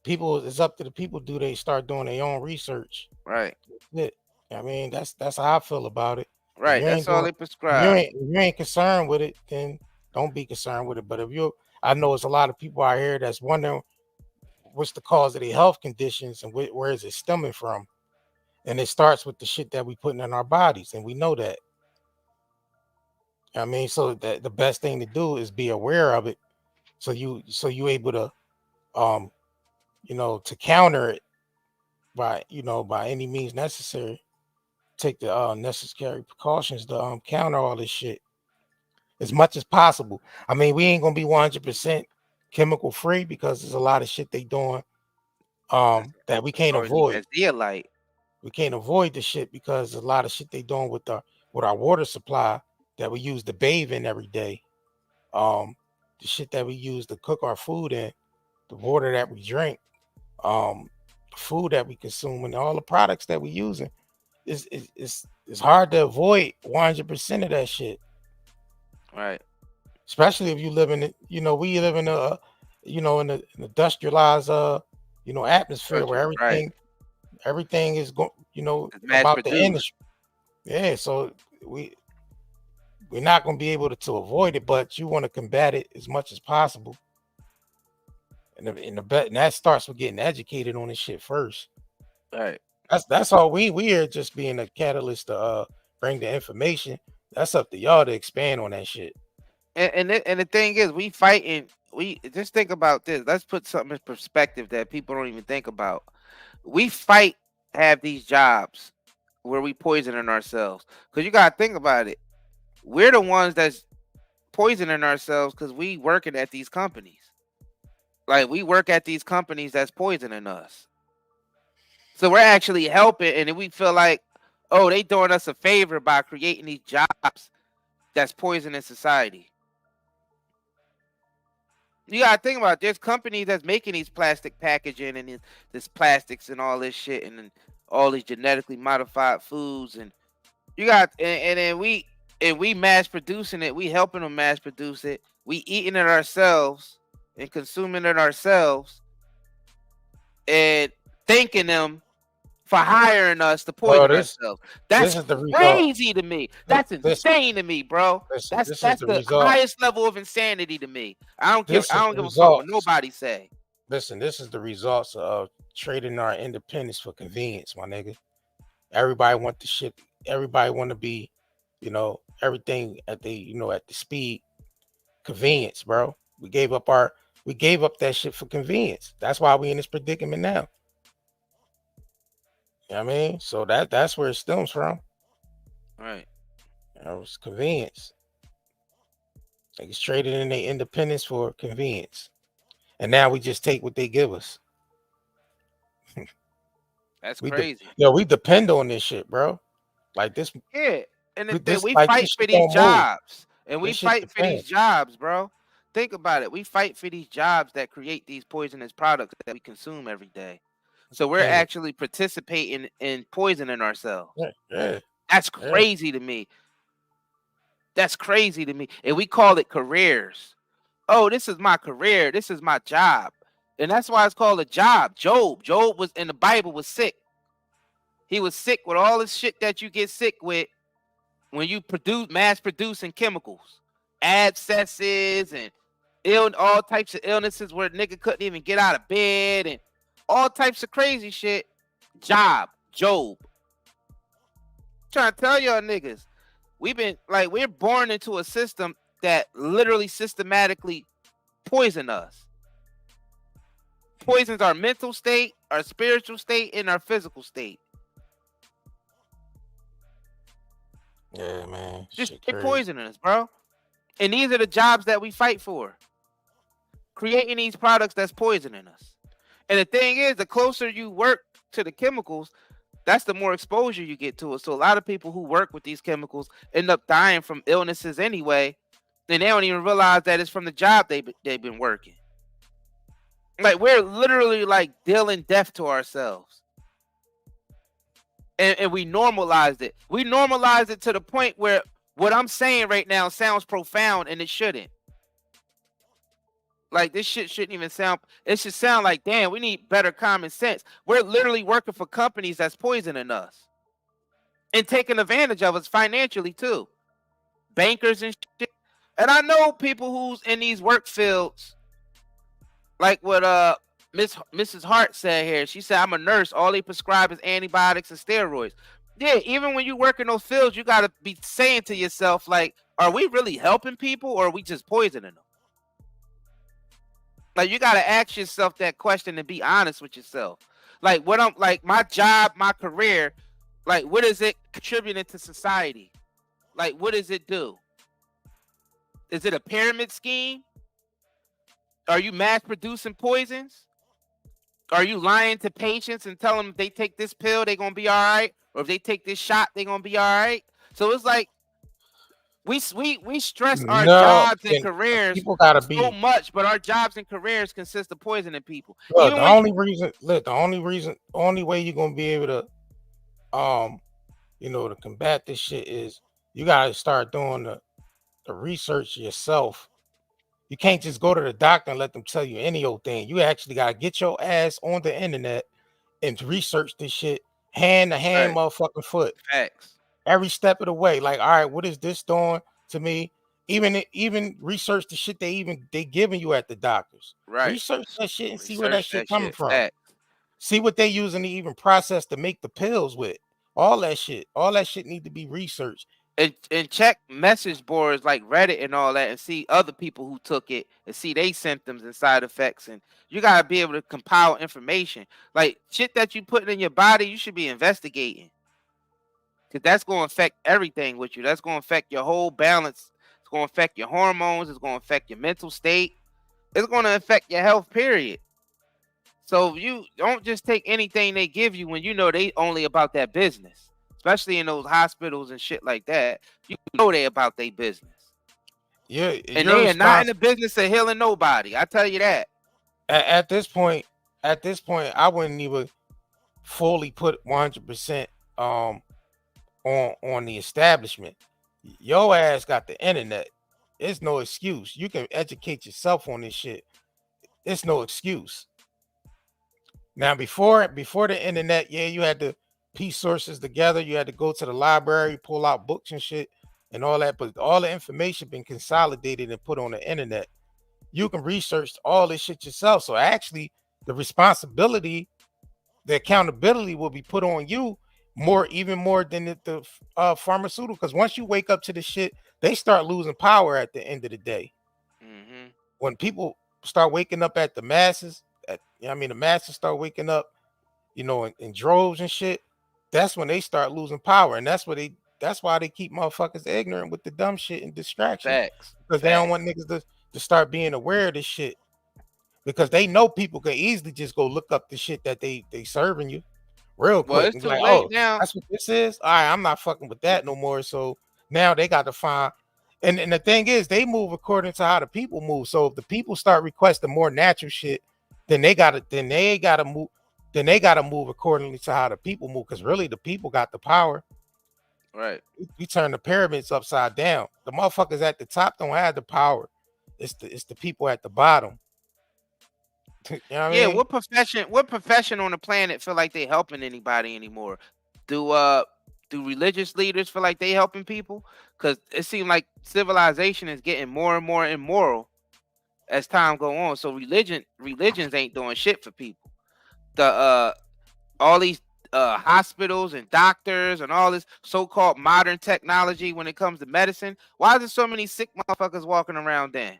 people, it's up to the people. Do they start doing their own research? Right. Yeah. I mean, that's how I feel about it. Right. That's all they prescribe. If you ain't concerned with it, then don't be concerned with it. But if you, I know it's a lot of people out here that's wondering what's the cause of their health conditions and where is it stemming from, and it starts with the shit that we putting in our bodies, and we know that. I mean, so that the best thing to do is be aware of it, so you able to, to counter it by any means necessary. Take the necessary precautions to counter all this shit as much as possible. I mean, we ain't gonna be 100% chemical free because there's a lot of shit they doing that we can't avoid. That's Zeolite. We can't avoid the shit because there's a lot of shit they doing with our water supply that we use to bathe in every day. The shit that we use to cook our food in, the water that we drink, the food that we consume, and all the products that we using. It's hard to avoid 100% of that shit. Right. Especially if you live in it, we live in a in an industrialized atmosphere where everything is going, about the industry. Yeah, so we're not going to be able to avoid it, but you want to combat it as much as possible. And that starts with getting educated on this shit first. Right. That's all we are, just being a catalyst to bring the information. That's up to y'all to expand on that shit. And the thing is, we fighting. We just think about this. Let's put something in perspective that people don't even think about. We fight, have these jobs where we poisoning ourselves. Because you gotta think about it. We're the ones that's poisoning ourselves because we working at these companies. Like, we work at these companies that's poisoning us. So we're actually helping, and then we feel like, oh, they doing us a favor by creating these jobs that's poisoning society. You gotta think about it. There's companies that's making these plastic packaging and this plastics and all this shit and all these genetically modified foods, and you got and then we mass producing it. We helping them mass produce it. We eating it ourselves and consuming it ourselves, and thanking them for hiring us to poison ourselves. That's crazy to me. That's insane to me, bro. That's the highest level of insanity to me. I don't give a fuck what nobody say. Listen, this is the results of trading our independence for convenience, my nigga. Everybody want the shit. Everybody want to be, everything at the speed, convenience, bro. We gave up that shit for convenience. That's why we in this predicament now. You know what I mean? So that's where it stems from. Right. It was convenience. Niggas traded in their independence for convenience. And now we just take what they give us. That's crazy. We depend on this shit, bro. Like this. Yeah. And we fight for these jobs. And we fight for these jobs, bro. Think about it. We fight for these jobs that create these poisonous products that we consume every day. So we're actually participating in poisoning ourselves. Yeah. That's crazy to me. That's crazy to me. And we call it careers. Oh, this is my career. This is my job. And that's why it's called a job. Job was in the Bible was sick. He was sick with all this shit that you get sick with when you mass producing chemicals, abscesses and all types of illnesses where a nigga couldn't even get out of bed and all types of crazy shit. Job. trying to tell y'all niggas, we're born into a system that literally systematically poison us. Poisons our mental state, our spiritual state, and our physical state. Yeah, man. Just Shit crazy. poisoning us, bro. And these are the jobs that we fight for. Creating these products that's poisoning us. And the thing is, the closer you work to the chemicals, that's the more exposure you get to it. So a lot of people who work with these chemicals end up dying from illnesses anyway, and they don't even realize that it's from the job they've been working. Like, we're literally like dealing death to ourselves. And we normalized it. We normalized it to the point where what I'm saying right now sounds profound, and it shouldn't. Like, this shit shouldn't even sound, it should sound like, damn, we need better common sense. We're literally working for companies that's poisoning us and taking advantage of us financially too. Bankers and shit. And I know people who's in these work fields, like what Mrs. Hart said here. She said, I'm a nurse. All they prescribe is antibiotics and steroids. Yeah, even when you work in those fields, you got to be saying to yourself, like, are we really helping people, or are we just poisoning them? Like, you got to ask yourself that question and be honest with yourself. Like, what I'm like, my job, my career, like, what is it contributing to society? Like, what does it do? Is it a pyramid scheme? Are you mass producing poisons? Are you lying to patients and telling them if they take this pill, they're going to be all right? Or if they take this shot, they're going to be all right? So it's like, we stress our jobs and careers people gotta so much, but our jobs and careers consist of poisoning people. Look, the only way you're gonna be able to, to combat this shit is you gotta start doing the research yourself. You can't just go to the doctor and let them tell you any old thing. You actually gotta get your ass on the internet and research this shit hand to hand, motherfucking foot. Facts. Every step of the way. Like, all right, what is this doing to me? Even research the shit they giving you at the doctors. Right. Research that shit and see where that shit coming from. Facts. See what they using to even process to make the pills with. All that shit need to be researched. And check message boards like Reddit and all that, and see other people who took it and see their symptoms and side effects. And you gotta be able to compile information. Like, shit that you put in your body, you should be investigating. Because that's going to affect everything with you. That's going to affect your whole balance. It's going to affect your hormones. It's going to affect your mental state. It's going to affect your health, period. So you don't just take anything they give you when you know they only about that business. Especially in those hospitals and shit like that. You know they about their business. Yeah. And they are not in the business of healing nobody. I tell you that. At this point, I wouldn't even fully put 100% on the establishment. Your ass got the internet. It's no excuse. You can educate yourself on this shit. It's no excuse. Now, before the internet, yeah, you had to piece sources together. You had to go to the library, pull out books and shit and all that. But all the information been consolidated and put on the internet. You can research all this shit yourself. So actually, the responsibility, the accountability will be put on you even more than the pharmaceutical. Because once you wake up to the shit, they start losing power at the end of the day. Mm-hmm. When people start waking up at the masses, the masses start waking up, in droves and shit. That's when they start losing power, and that's why they keep motherfuckers ignorant with the dumb shit and distraction. Facts. Because they don't want niggas to start being aware of this shit. Because they know people can easily just go look up the shit that they serving you real quick. Well, it's and too be like, late oh, now. that's what this is. All right, I'm not fucking with that no more. So now they got to find. And the thing is, they move according to how the people move. So if the people start requesting more natural shit, then they gotta move accordingly to how the people move. Because really, the people got the power. Right. We turn the pyramids upside down. The motherfuckers at the top don't have the power. It's the people at the bottom. You know what I mean? What profession on the planet feel like they helping anybody anymore? Do religious leaders feel like they helping people? Because it seems like civilization is getting more and more immoral as time go on. So religions ain't doing shit for people. All these hospitals and doctors and all this so-called modern technology when it comes to medicine, why is there so many sick motherfuckers walking around then?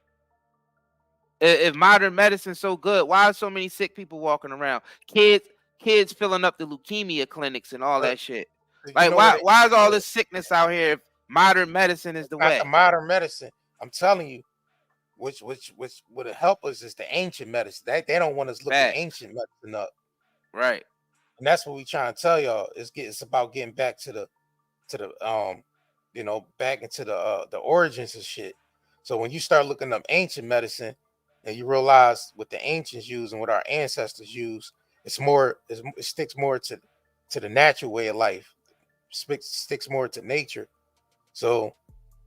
If modern medicine's so good, why are so many sick people walking around? Kids filling up the leukemia clinics and all that shit. You Like, know what why is all this sickness out here if modern medicine is the not way? the modern medicine. I'm telling you, which would help us is the ancient medicine. They don't want us looking ancient medicine up. Right. And that's what we trying to tell y'all. It's about getting back to the back into the origins of shit. So when you start looking up ancient medicine and you realize what the ancients use and what our ancestors use, it sticks more to the natural way of life. Sticks more to nature. So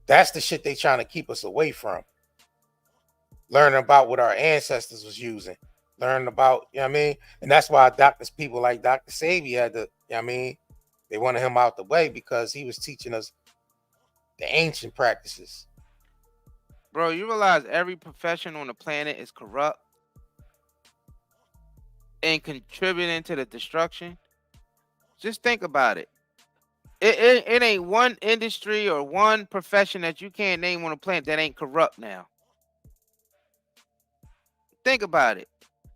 that's the shit they trying to keep us away from. Learning about what our ancestors was using. Learning about, you know what I mean? And that's why people like Dr. Sebi had to, you know what I mean? They wanted him out the way because he was teaching us the ancient practices. Bro, you realize every profession on the planet is corrupt and contributing to the destruction? Just think about it. It ain't one industry or one profession that you can't name on the planet that ain't corrupt now. Think about it.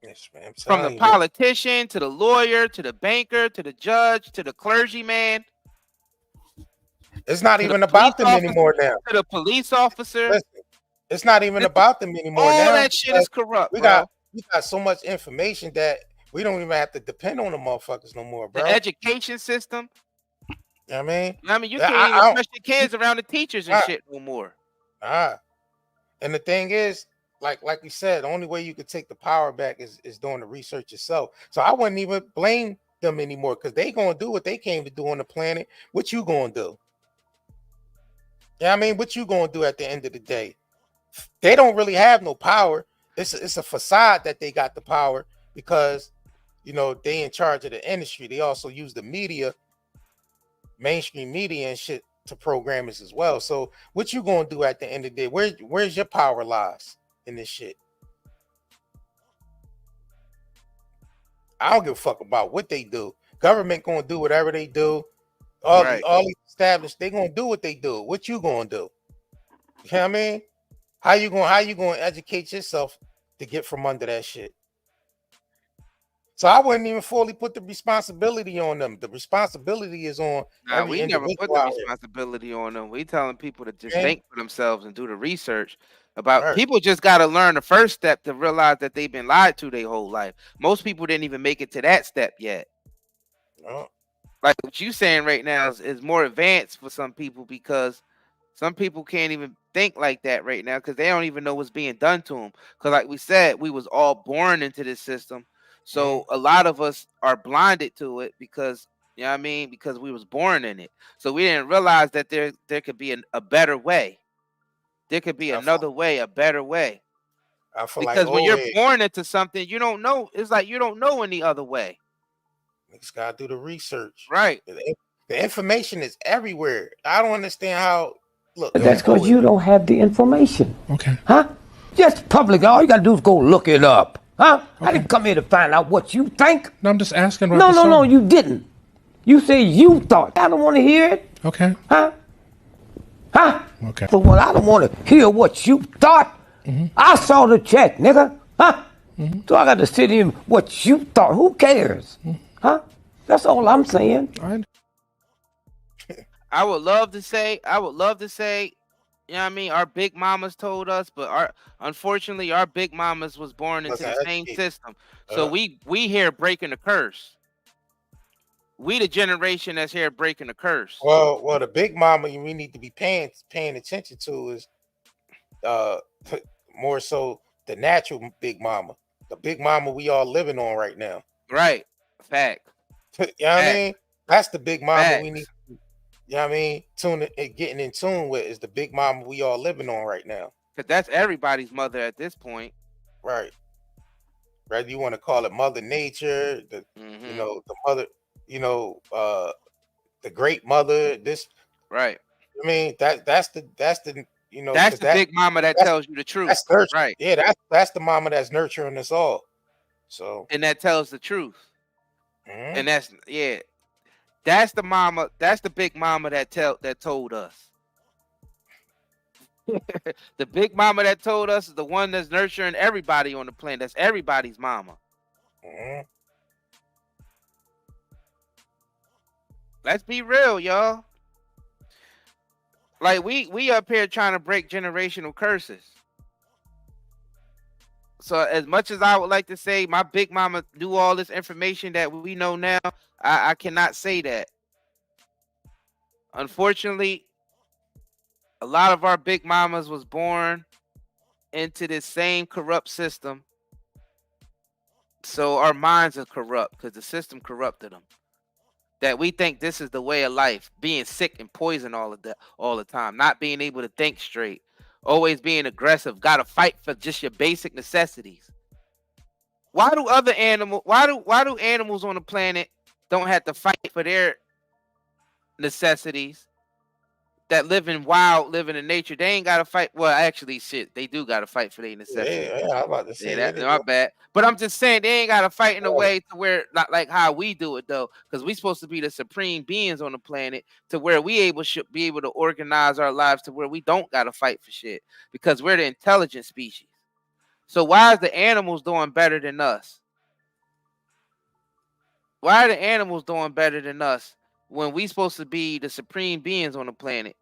Yes, man. From the politician to the lawyer to the banker to the judge to the clergyman. It's not even about them anymore now. To the police officer. Listen, it's not even about them anymore all now. All that shit is corrupt, we bro. got so much information that we don't even have to depend on the motherfuckers no more, bro. The education system. You know what I mean? I mean, you can't even trust your kids around the teachers and shit no more. And the thing is, like we said, the only way you could take the power back is doing the research yourself. So I wouldn't even blame them anymore because they gonna do what they came to do on the planet. What you gonna do? Yeah, I mean, what you gonna do at the end of the day? They don't really have no power. It's a facade that they got the power because they in charge of the industry. They also use the media, mainstream media and shit to program us as well. So what you gonna do at the end of the day? Where's your power lies in this shit? I don't give a fuck about what they do. Government gonna do whatever they do. All these established, they gonna do what they do. What you gonna do? You know what I mean? How you gonna educate yourself to get from under that shit? So I wouldn't even fully put the responsibility on them. The responsibility is on every we never individual put the out here. responsibility on them. We telling people to just think for themselves and do the research about. People just got to learn the first step to realize that they've been lied to their whole life. Most people didn't even make it to that step yet. Like what you saying right now is more advanced for some people because some people can't even think like that right now because they don't even know what's being done to them. Because like we said, we was all born into this system. So a lot of us are blinded to it because, you know what I mean? Because we was born in it. So we didn't realize that there could be a better way. There could be another way, a better way. I feel because like when you're born into something, you don't know. It's like you don't know any other way. Niggas gotta do the research. Right. The information is everywhere. I don't understand how. Look, That's because you don't have the information. Okay. Huh? Just public. All you gotta do is go look it up. Huh? I didn't come here to find out what you think. No, I'm just asking. No, you didn't. You said you thought. I don't want to hear it. Okay. Huh? Huh? Okay. So well, I don't want to hear what you thought. I saw the check, nigga. Huh? So I got to sit in what you thought. Who cares? Huh? That's all I'm saying. I would love to say, you know what I mean? Our big mamas told us, but unfortunately, our big mamas was born into the same system. So we here breaking the curse. We the generation that's here breaking the curse. Well, the big mama we need to be paying attention to is more so the natural big mama. The big mama we all living on right now. Right. Fact. You know what I mean? That's the big mama we need. You know what I mean? Getting in tune with is the big mama we all living on right now. Because that's everybody's mother at this point. Right. Whether you want to call it Mother Nature, the the mother, the great mother. This right. I mean that's the that's the big mama that tells you the truth. That's right. Yeah, that's the mama that's nurturing us all. So and that tells the truth. And that's That's the mama. That's the big mama that told us. The big mama that told us is the one that's nurturing everybody on the planet. That's everybody's mama. Let's be real, y'all. Like we up here trying to break generational curses. So as much as I would like to say my big mama knew all this information that we know now, I cannot say that. Unfortunately, a lot of our big mamas was born into this same corrupt system. So our minds are corrupt because the system corrupted them. That we think this is the way of life, being sick and poison all the time, not being able to think straight, always being aggressive, gotta fight for just your basic necessities. Why do animals on the planet don't have to fight for their necessities that living in nature? They ain't gotta fight. Well, actually, shit, they do gotta fight for their necessities. Yeah, I'm about to say that. My bad. But I'm just saying they ain't gotta fight in a way to where not like how we do it though, because we supposed to be the supreme beings on the planet to where we should be able to organize our lives to where we don't gotta fight for shit because we're the intelligent species. So why is the animals doing better than us? Why are the animals doing better than us when we supposed to be the supreme beings on the planet?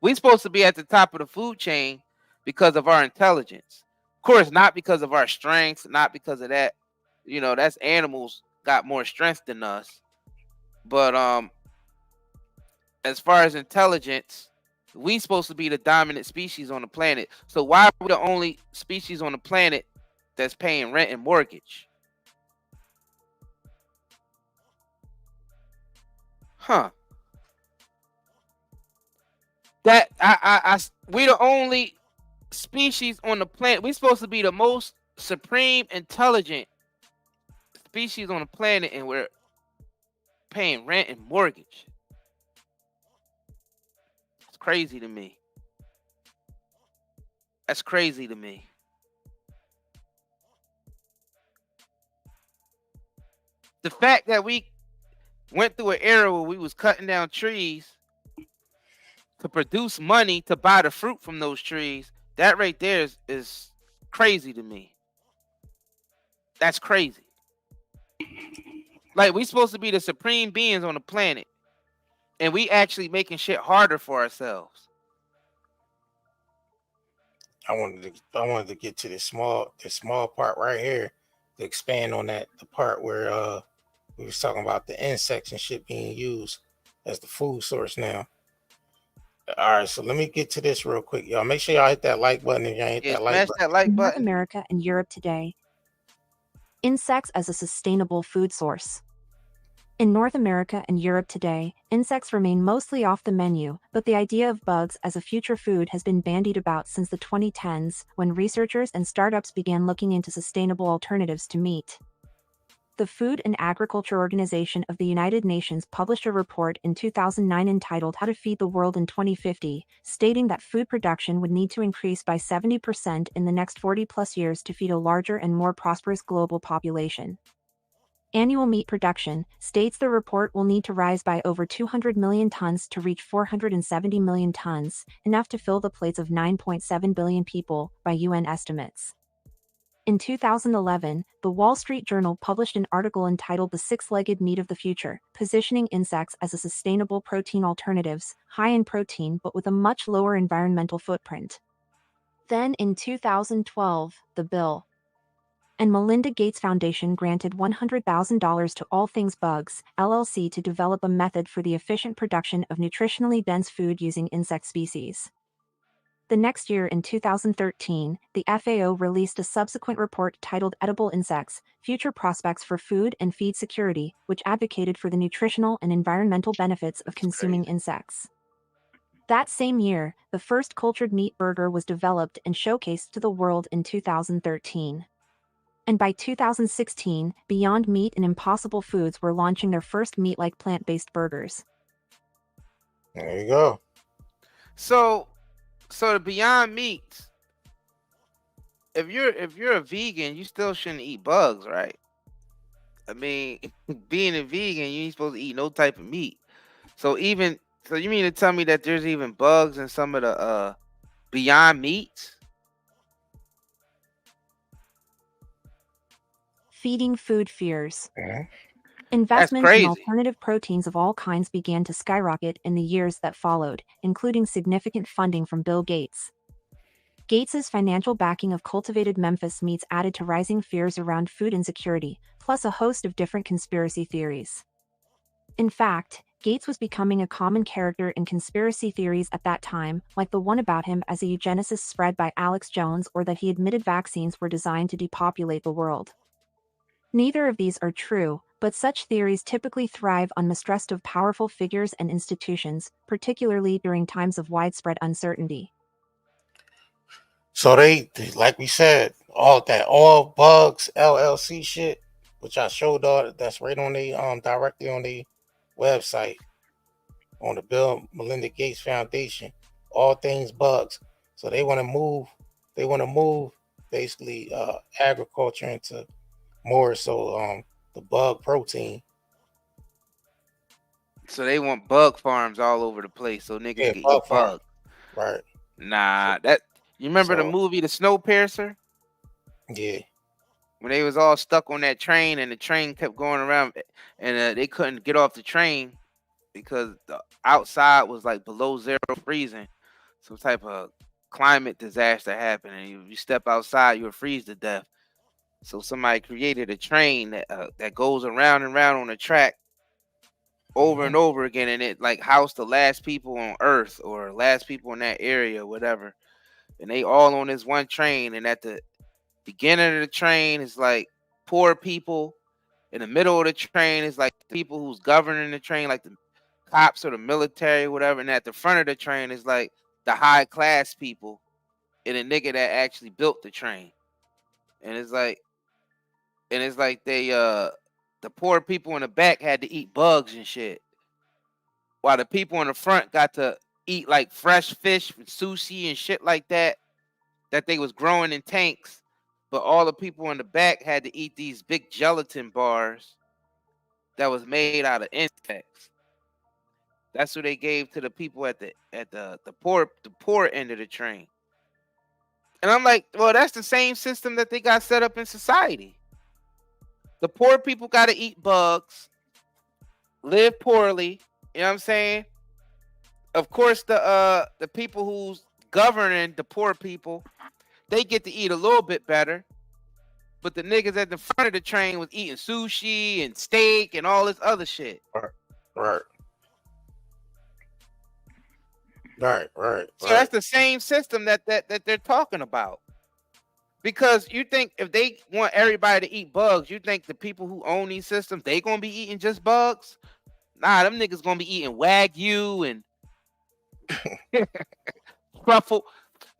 We supposed to be at the top of the food chain because of our intelligence. Of course, not because of our strengths, not because of that. You know, that's animals got more strength than us. But as far as intelligence, we supposed to be the dominant species on the planet. So why are we the only species on the planet that's paying rent and mortgage? Huh. That we the only species on the planet. We're supposed to be the most supreme intelligent species on the planet, and we're paying rent and mortgage. It's crazy to me. That's crazy to me. The fact that we went through an era where we was cutting down trees to produce money to buy the fruit from those trees, that right there is crazy to me. That's crazy. Like, we supposed to be the supreme beings on the planet, and we actually making shit harder for ourselves. I wanted to get to this small part right here to expand on that, the part where we was talking about the insects and shit being used as the food source now. All right, so let me get to this real quick, y'all. Make sure y'all hit that like button if y'all ain't that like button. That like In North button. America and Europe today, insects as a sustainable food source. In North America and Europe today, insects remain mostly off the menu, but the idea of bugs as a future food has been bandied about since the 2010s, when researchers and startups began looking into sustainable alternatives to meat. The Food and Agriculture Organization of the United Nations published a report in 2009 entitled How to Feed the World in 2050, stating that food production would need to increase by 70% in the next 40-plus years to feed a larger and more prosperous global population. Annual meat production, states the report, will need to rise by over 200 million tons to reach 470 million tons, enough to fill the plates of 9.7 billion people, by UN estimates. In 2011, the Wall Street Journal published an article entitled The Six-Legged Meat of the Future, positioning insects as a sustainable protein alternatives, high in protein but with a much lower environmental footprint. Then in 2012, the Bill and Melinda Gates Foundation granted $100,000 to All Things Bugs, LLC to develop a method for the efficient production of nutritionally dense food using insect species. The next year, in 2013, the FAO released a subsequent report titled Edible Insects, Future Prospects for Food and Feed Security, which advocated for the nutritional and environmental benefits of consuming insects. That same year, the first cultured meat burger was developed and showcased to the world in 2013. And by 2016, Beyond Meat and Impossible Foods were launching their first meat-like plant-based burgers. There you go. So the Beyond Meats, if you're a vegan, you still shouldn't eat bugs, right? I mean, being a vegan, you ain't supposed to eat no type of meat. So you mean to tell me that there's even bugs in some of the Beyond Meats? Feeding food fears. That's Investments in crazy. alternative proteins of all kinds began to skyrocket in the years that followed, including significant funding from Bill Gates. Gates's financial backing of cultivated Memphis meats added to rising fears around food insecurity, plus a host of different conspiracy theories. In fact, Gates was becoming a common character in conspiracy theories at that time, like the one about him as a eugenicist spread by Alex Jones, or that he admitted vaccines were designed to depopulate the world. Neither of these are true, but such theories typically thrive on mistrust of powerful figures and institutions, particularly during times of widespread uncertainty. So they like we said, all bugs LLC shit, which I showed all that's right on the directly on the website on the Bill Melinda Gates Foundation. All things bugs. So they want to move basically agriculture into more so the bug protein. So they want bug farms all over the place so niggas can bug eat farm. bugs. Right. Nah, you remember the movie The Snowpiercer? Yeah. When they was all stuck on that train and the train kept going around and they couldn't get off the train because the outside was like below zero freezing. Some type of climate disaster happened and you step outside, you'll freeze to death. So somebody created a train that goes around and around on the track over and over again, and it like housed the last people on Earth or last people in that area, or whatever. And they all on this one train, and at the beginning of the train is like poor people. In the middle of the train is like people who's governing the train, like the cops or the military, whatever. And at the front of the train is like the high class people and a nigga that actually built the train. And it's like they the poor people in the back had to eat bugs and shit, while the people in the front got to eat like fresh fish, sushi and shit like that they was growing in tanks. But all the people in the back had to eat these big gelatin bars that was made out of insects. That's what they gave to the people at the poor end of the train. And I'm like, well, that's the same system that they got set up in society. The poor people got to eat bugs, live poorly. You know what I'm saying? Of course, the people who's governing the poor people, they get to eat a little bit better. But the niggas at the front of the train was eating sushi and steak and all this other shit. Right. So that's the same system that they're talking about. Because you think if they want everybody to eat bugs, you think the people who own these systems, they gonna be eating just bugs? Nah, them niggas gonna be eating Wagyu and truffle,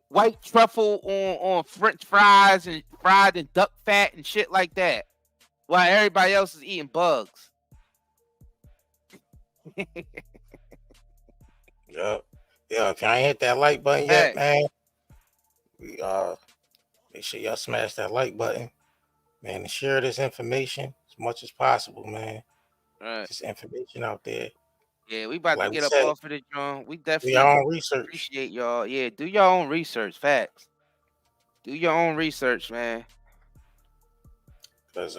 white truffle on French fries and fried in duck fat and shit like that, while everybody else is eating bugs. Yep. Yeah, if y'all ain't hit that like button yet, man, we make sure y'all smash that like button, man, and share this information as much as possible, man. Right. Just information out there. Yeah, we about Like to we get up said, off of this, John. We definitely do your own research. appreciate y'all. Yeah, do your own research. Facts. Do your own research, man. Cause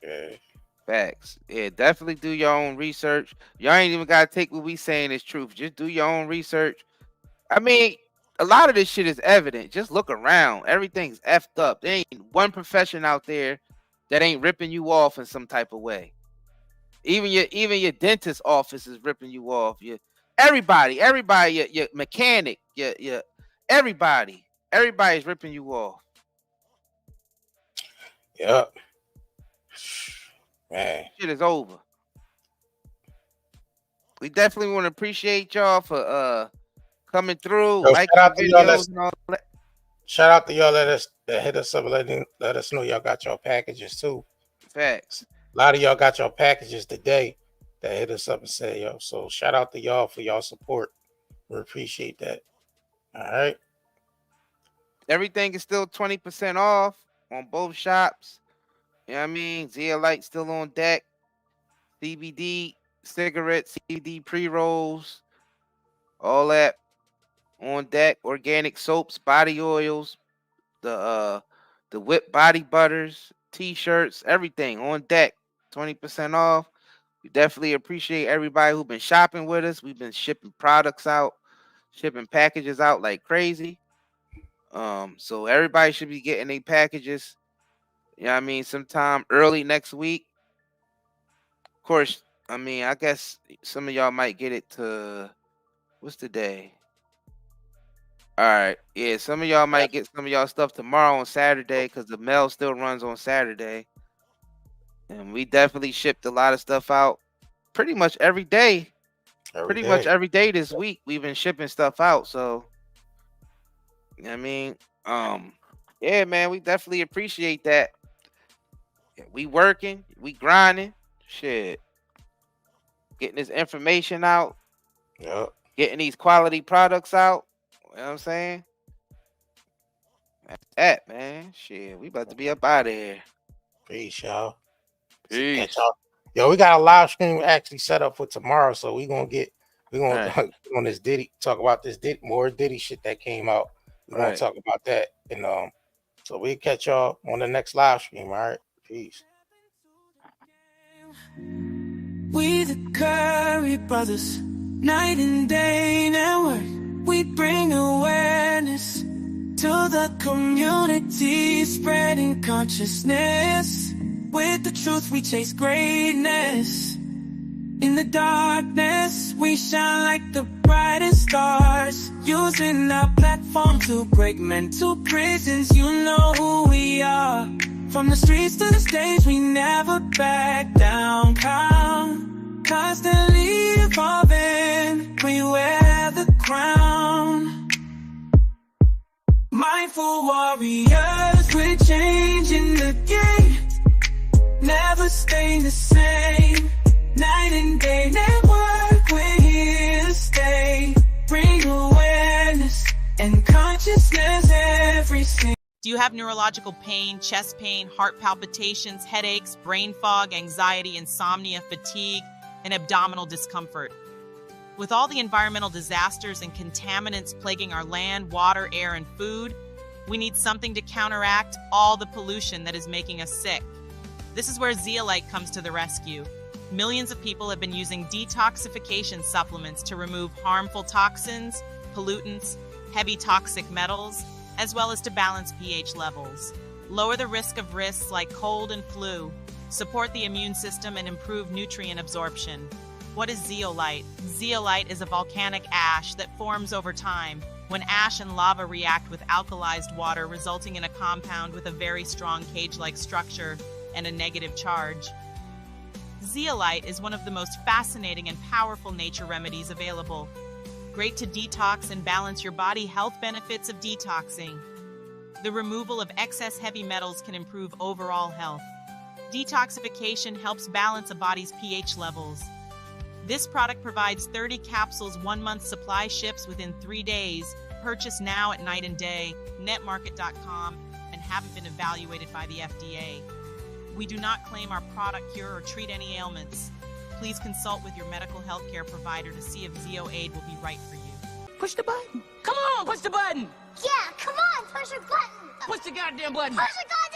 yeah. Facts. Yeah, definitely do your own research. Y'all ain't even gotta take what we saying as truth. Just do your own research. I mean, a lot of this shit is evident. Just look around. Everything's effed up. There ain't one profession out there that ain't ripping you off in some type of way. Even your dentist office is ripping you off. Everybody, your mechanic, everybody's ripping you off. Yep. Man. Shit is over. We definitely want to appreciate y'all for coming through. Yo, like shout out to y'all and all that. Shout out to y'all that hit us up, let us know y'all got your packages too. Facts. A lot of y'all got your packages today that hit us up and said, yo. So shout out to y'all for y'all support. We appreciate that. All right. Everything is still 20% off on both shops. You know what I mean? Zeolite still on deck. CBD cigarettes, CBD pre-rolls, all that on deck. Organic soaps, body oils, the whipped body butters, t-shirts, everything on deck. 20% off. We definitely appreciate everybody who's been shopping with us. We've been shipping products out, shipping packages out like crazy. So everybody should be getting their packages. You know what I mean? Sometime early next week. Of course, I mean, I guess some of y'all might get it to, what's the day? All right. Yeah, some of y'all might get some of y'all stuff tomorrow on Saturday because the mail still runs on Saturday. And we definitely shipped a lot of stuff out pretty much every day. Much every day this week we've been shipping stuff out. So, you know what I mean? Yeah, man, we definitely appreciate that. We working, we grinding, shit. Getting this information out. Yep. Getting these quality products out. You know what I'm saying? That's that, man. Shit, we about to be up out of here. Peace, y'all. Peace. Catch y'all. Yo, we got a live stream actually set up for tomorrow, so we gonna on this Diddy, talk about this more Diddy shit that came out. We're gonna talk about that, and so we catch y'all on the next live stream. All right, peace. We the Curry brothers, night and day network. We bring awareness to the community, spreading consciousness. With the truth, we chase greatness. In the darkness, we shine like the brightest stars. Using our platform to break mental prisons. You know who we are. From the streets to the stage, we never back down. Constantly evolving, we wear the crown. Mindful warriors, we're changing the game. Never stay the same. Night and day network, we're here to stay. Bring awareness and consciousness every single. Do you have neurological pain, chest pain, heart palpitations, headaches, brain fog, anxiety, insomnia, fatigue, and abdominal discomfort? With all the environmental disasters and contaminants plaguing our land, water, air, and food, we need something to counteract all the pollution that is making us sick. This is where Zeolite comes to the rescue. Millions of people have been using detoxification supplements to remove harmful toxins, pollutants, heavy toxic metals, as well as to balance pH levels. Lower the risk of risks like cold and flu, support the immune system, and improve nutrient absorption. What is zeolite? Zeolite is a volcanic ash that forms over time when ash and lava react with alkalized water, resulting in a compound with a very strong cage-like structure and a negative charge. Zeolite is one of the most fascinating and powerful nature remedies available. Great to detox and balance your body. Health benefits of detoxing. The removal of excess heavy metals can improve overall health. Detoxification helps balance a body's pH levels. This product provides 30 capsules, 1 month supply, ships within 3 days. Purchase now at Night and Day, netmarket.com, and haven't been evaluated by the FDA. We do not claim our product cure or treat any ailments. Please consult with your medical healthcare provider to see if ZeoAid will be right for you. Push the button. Come on, push the button. Yeah, come on, push the button. Push the goddamn button. Push the goddamn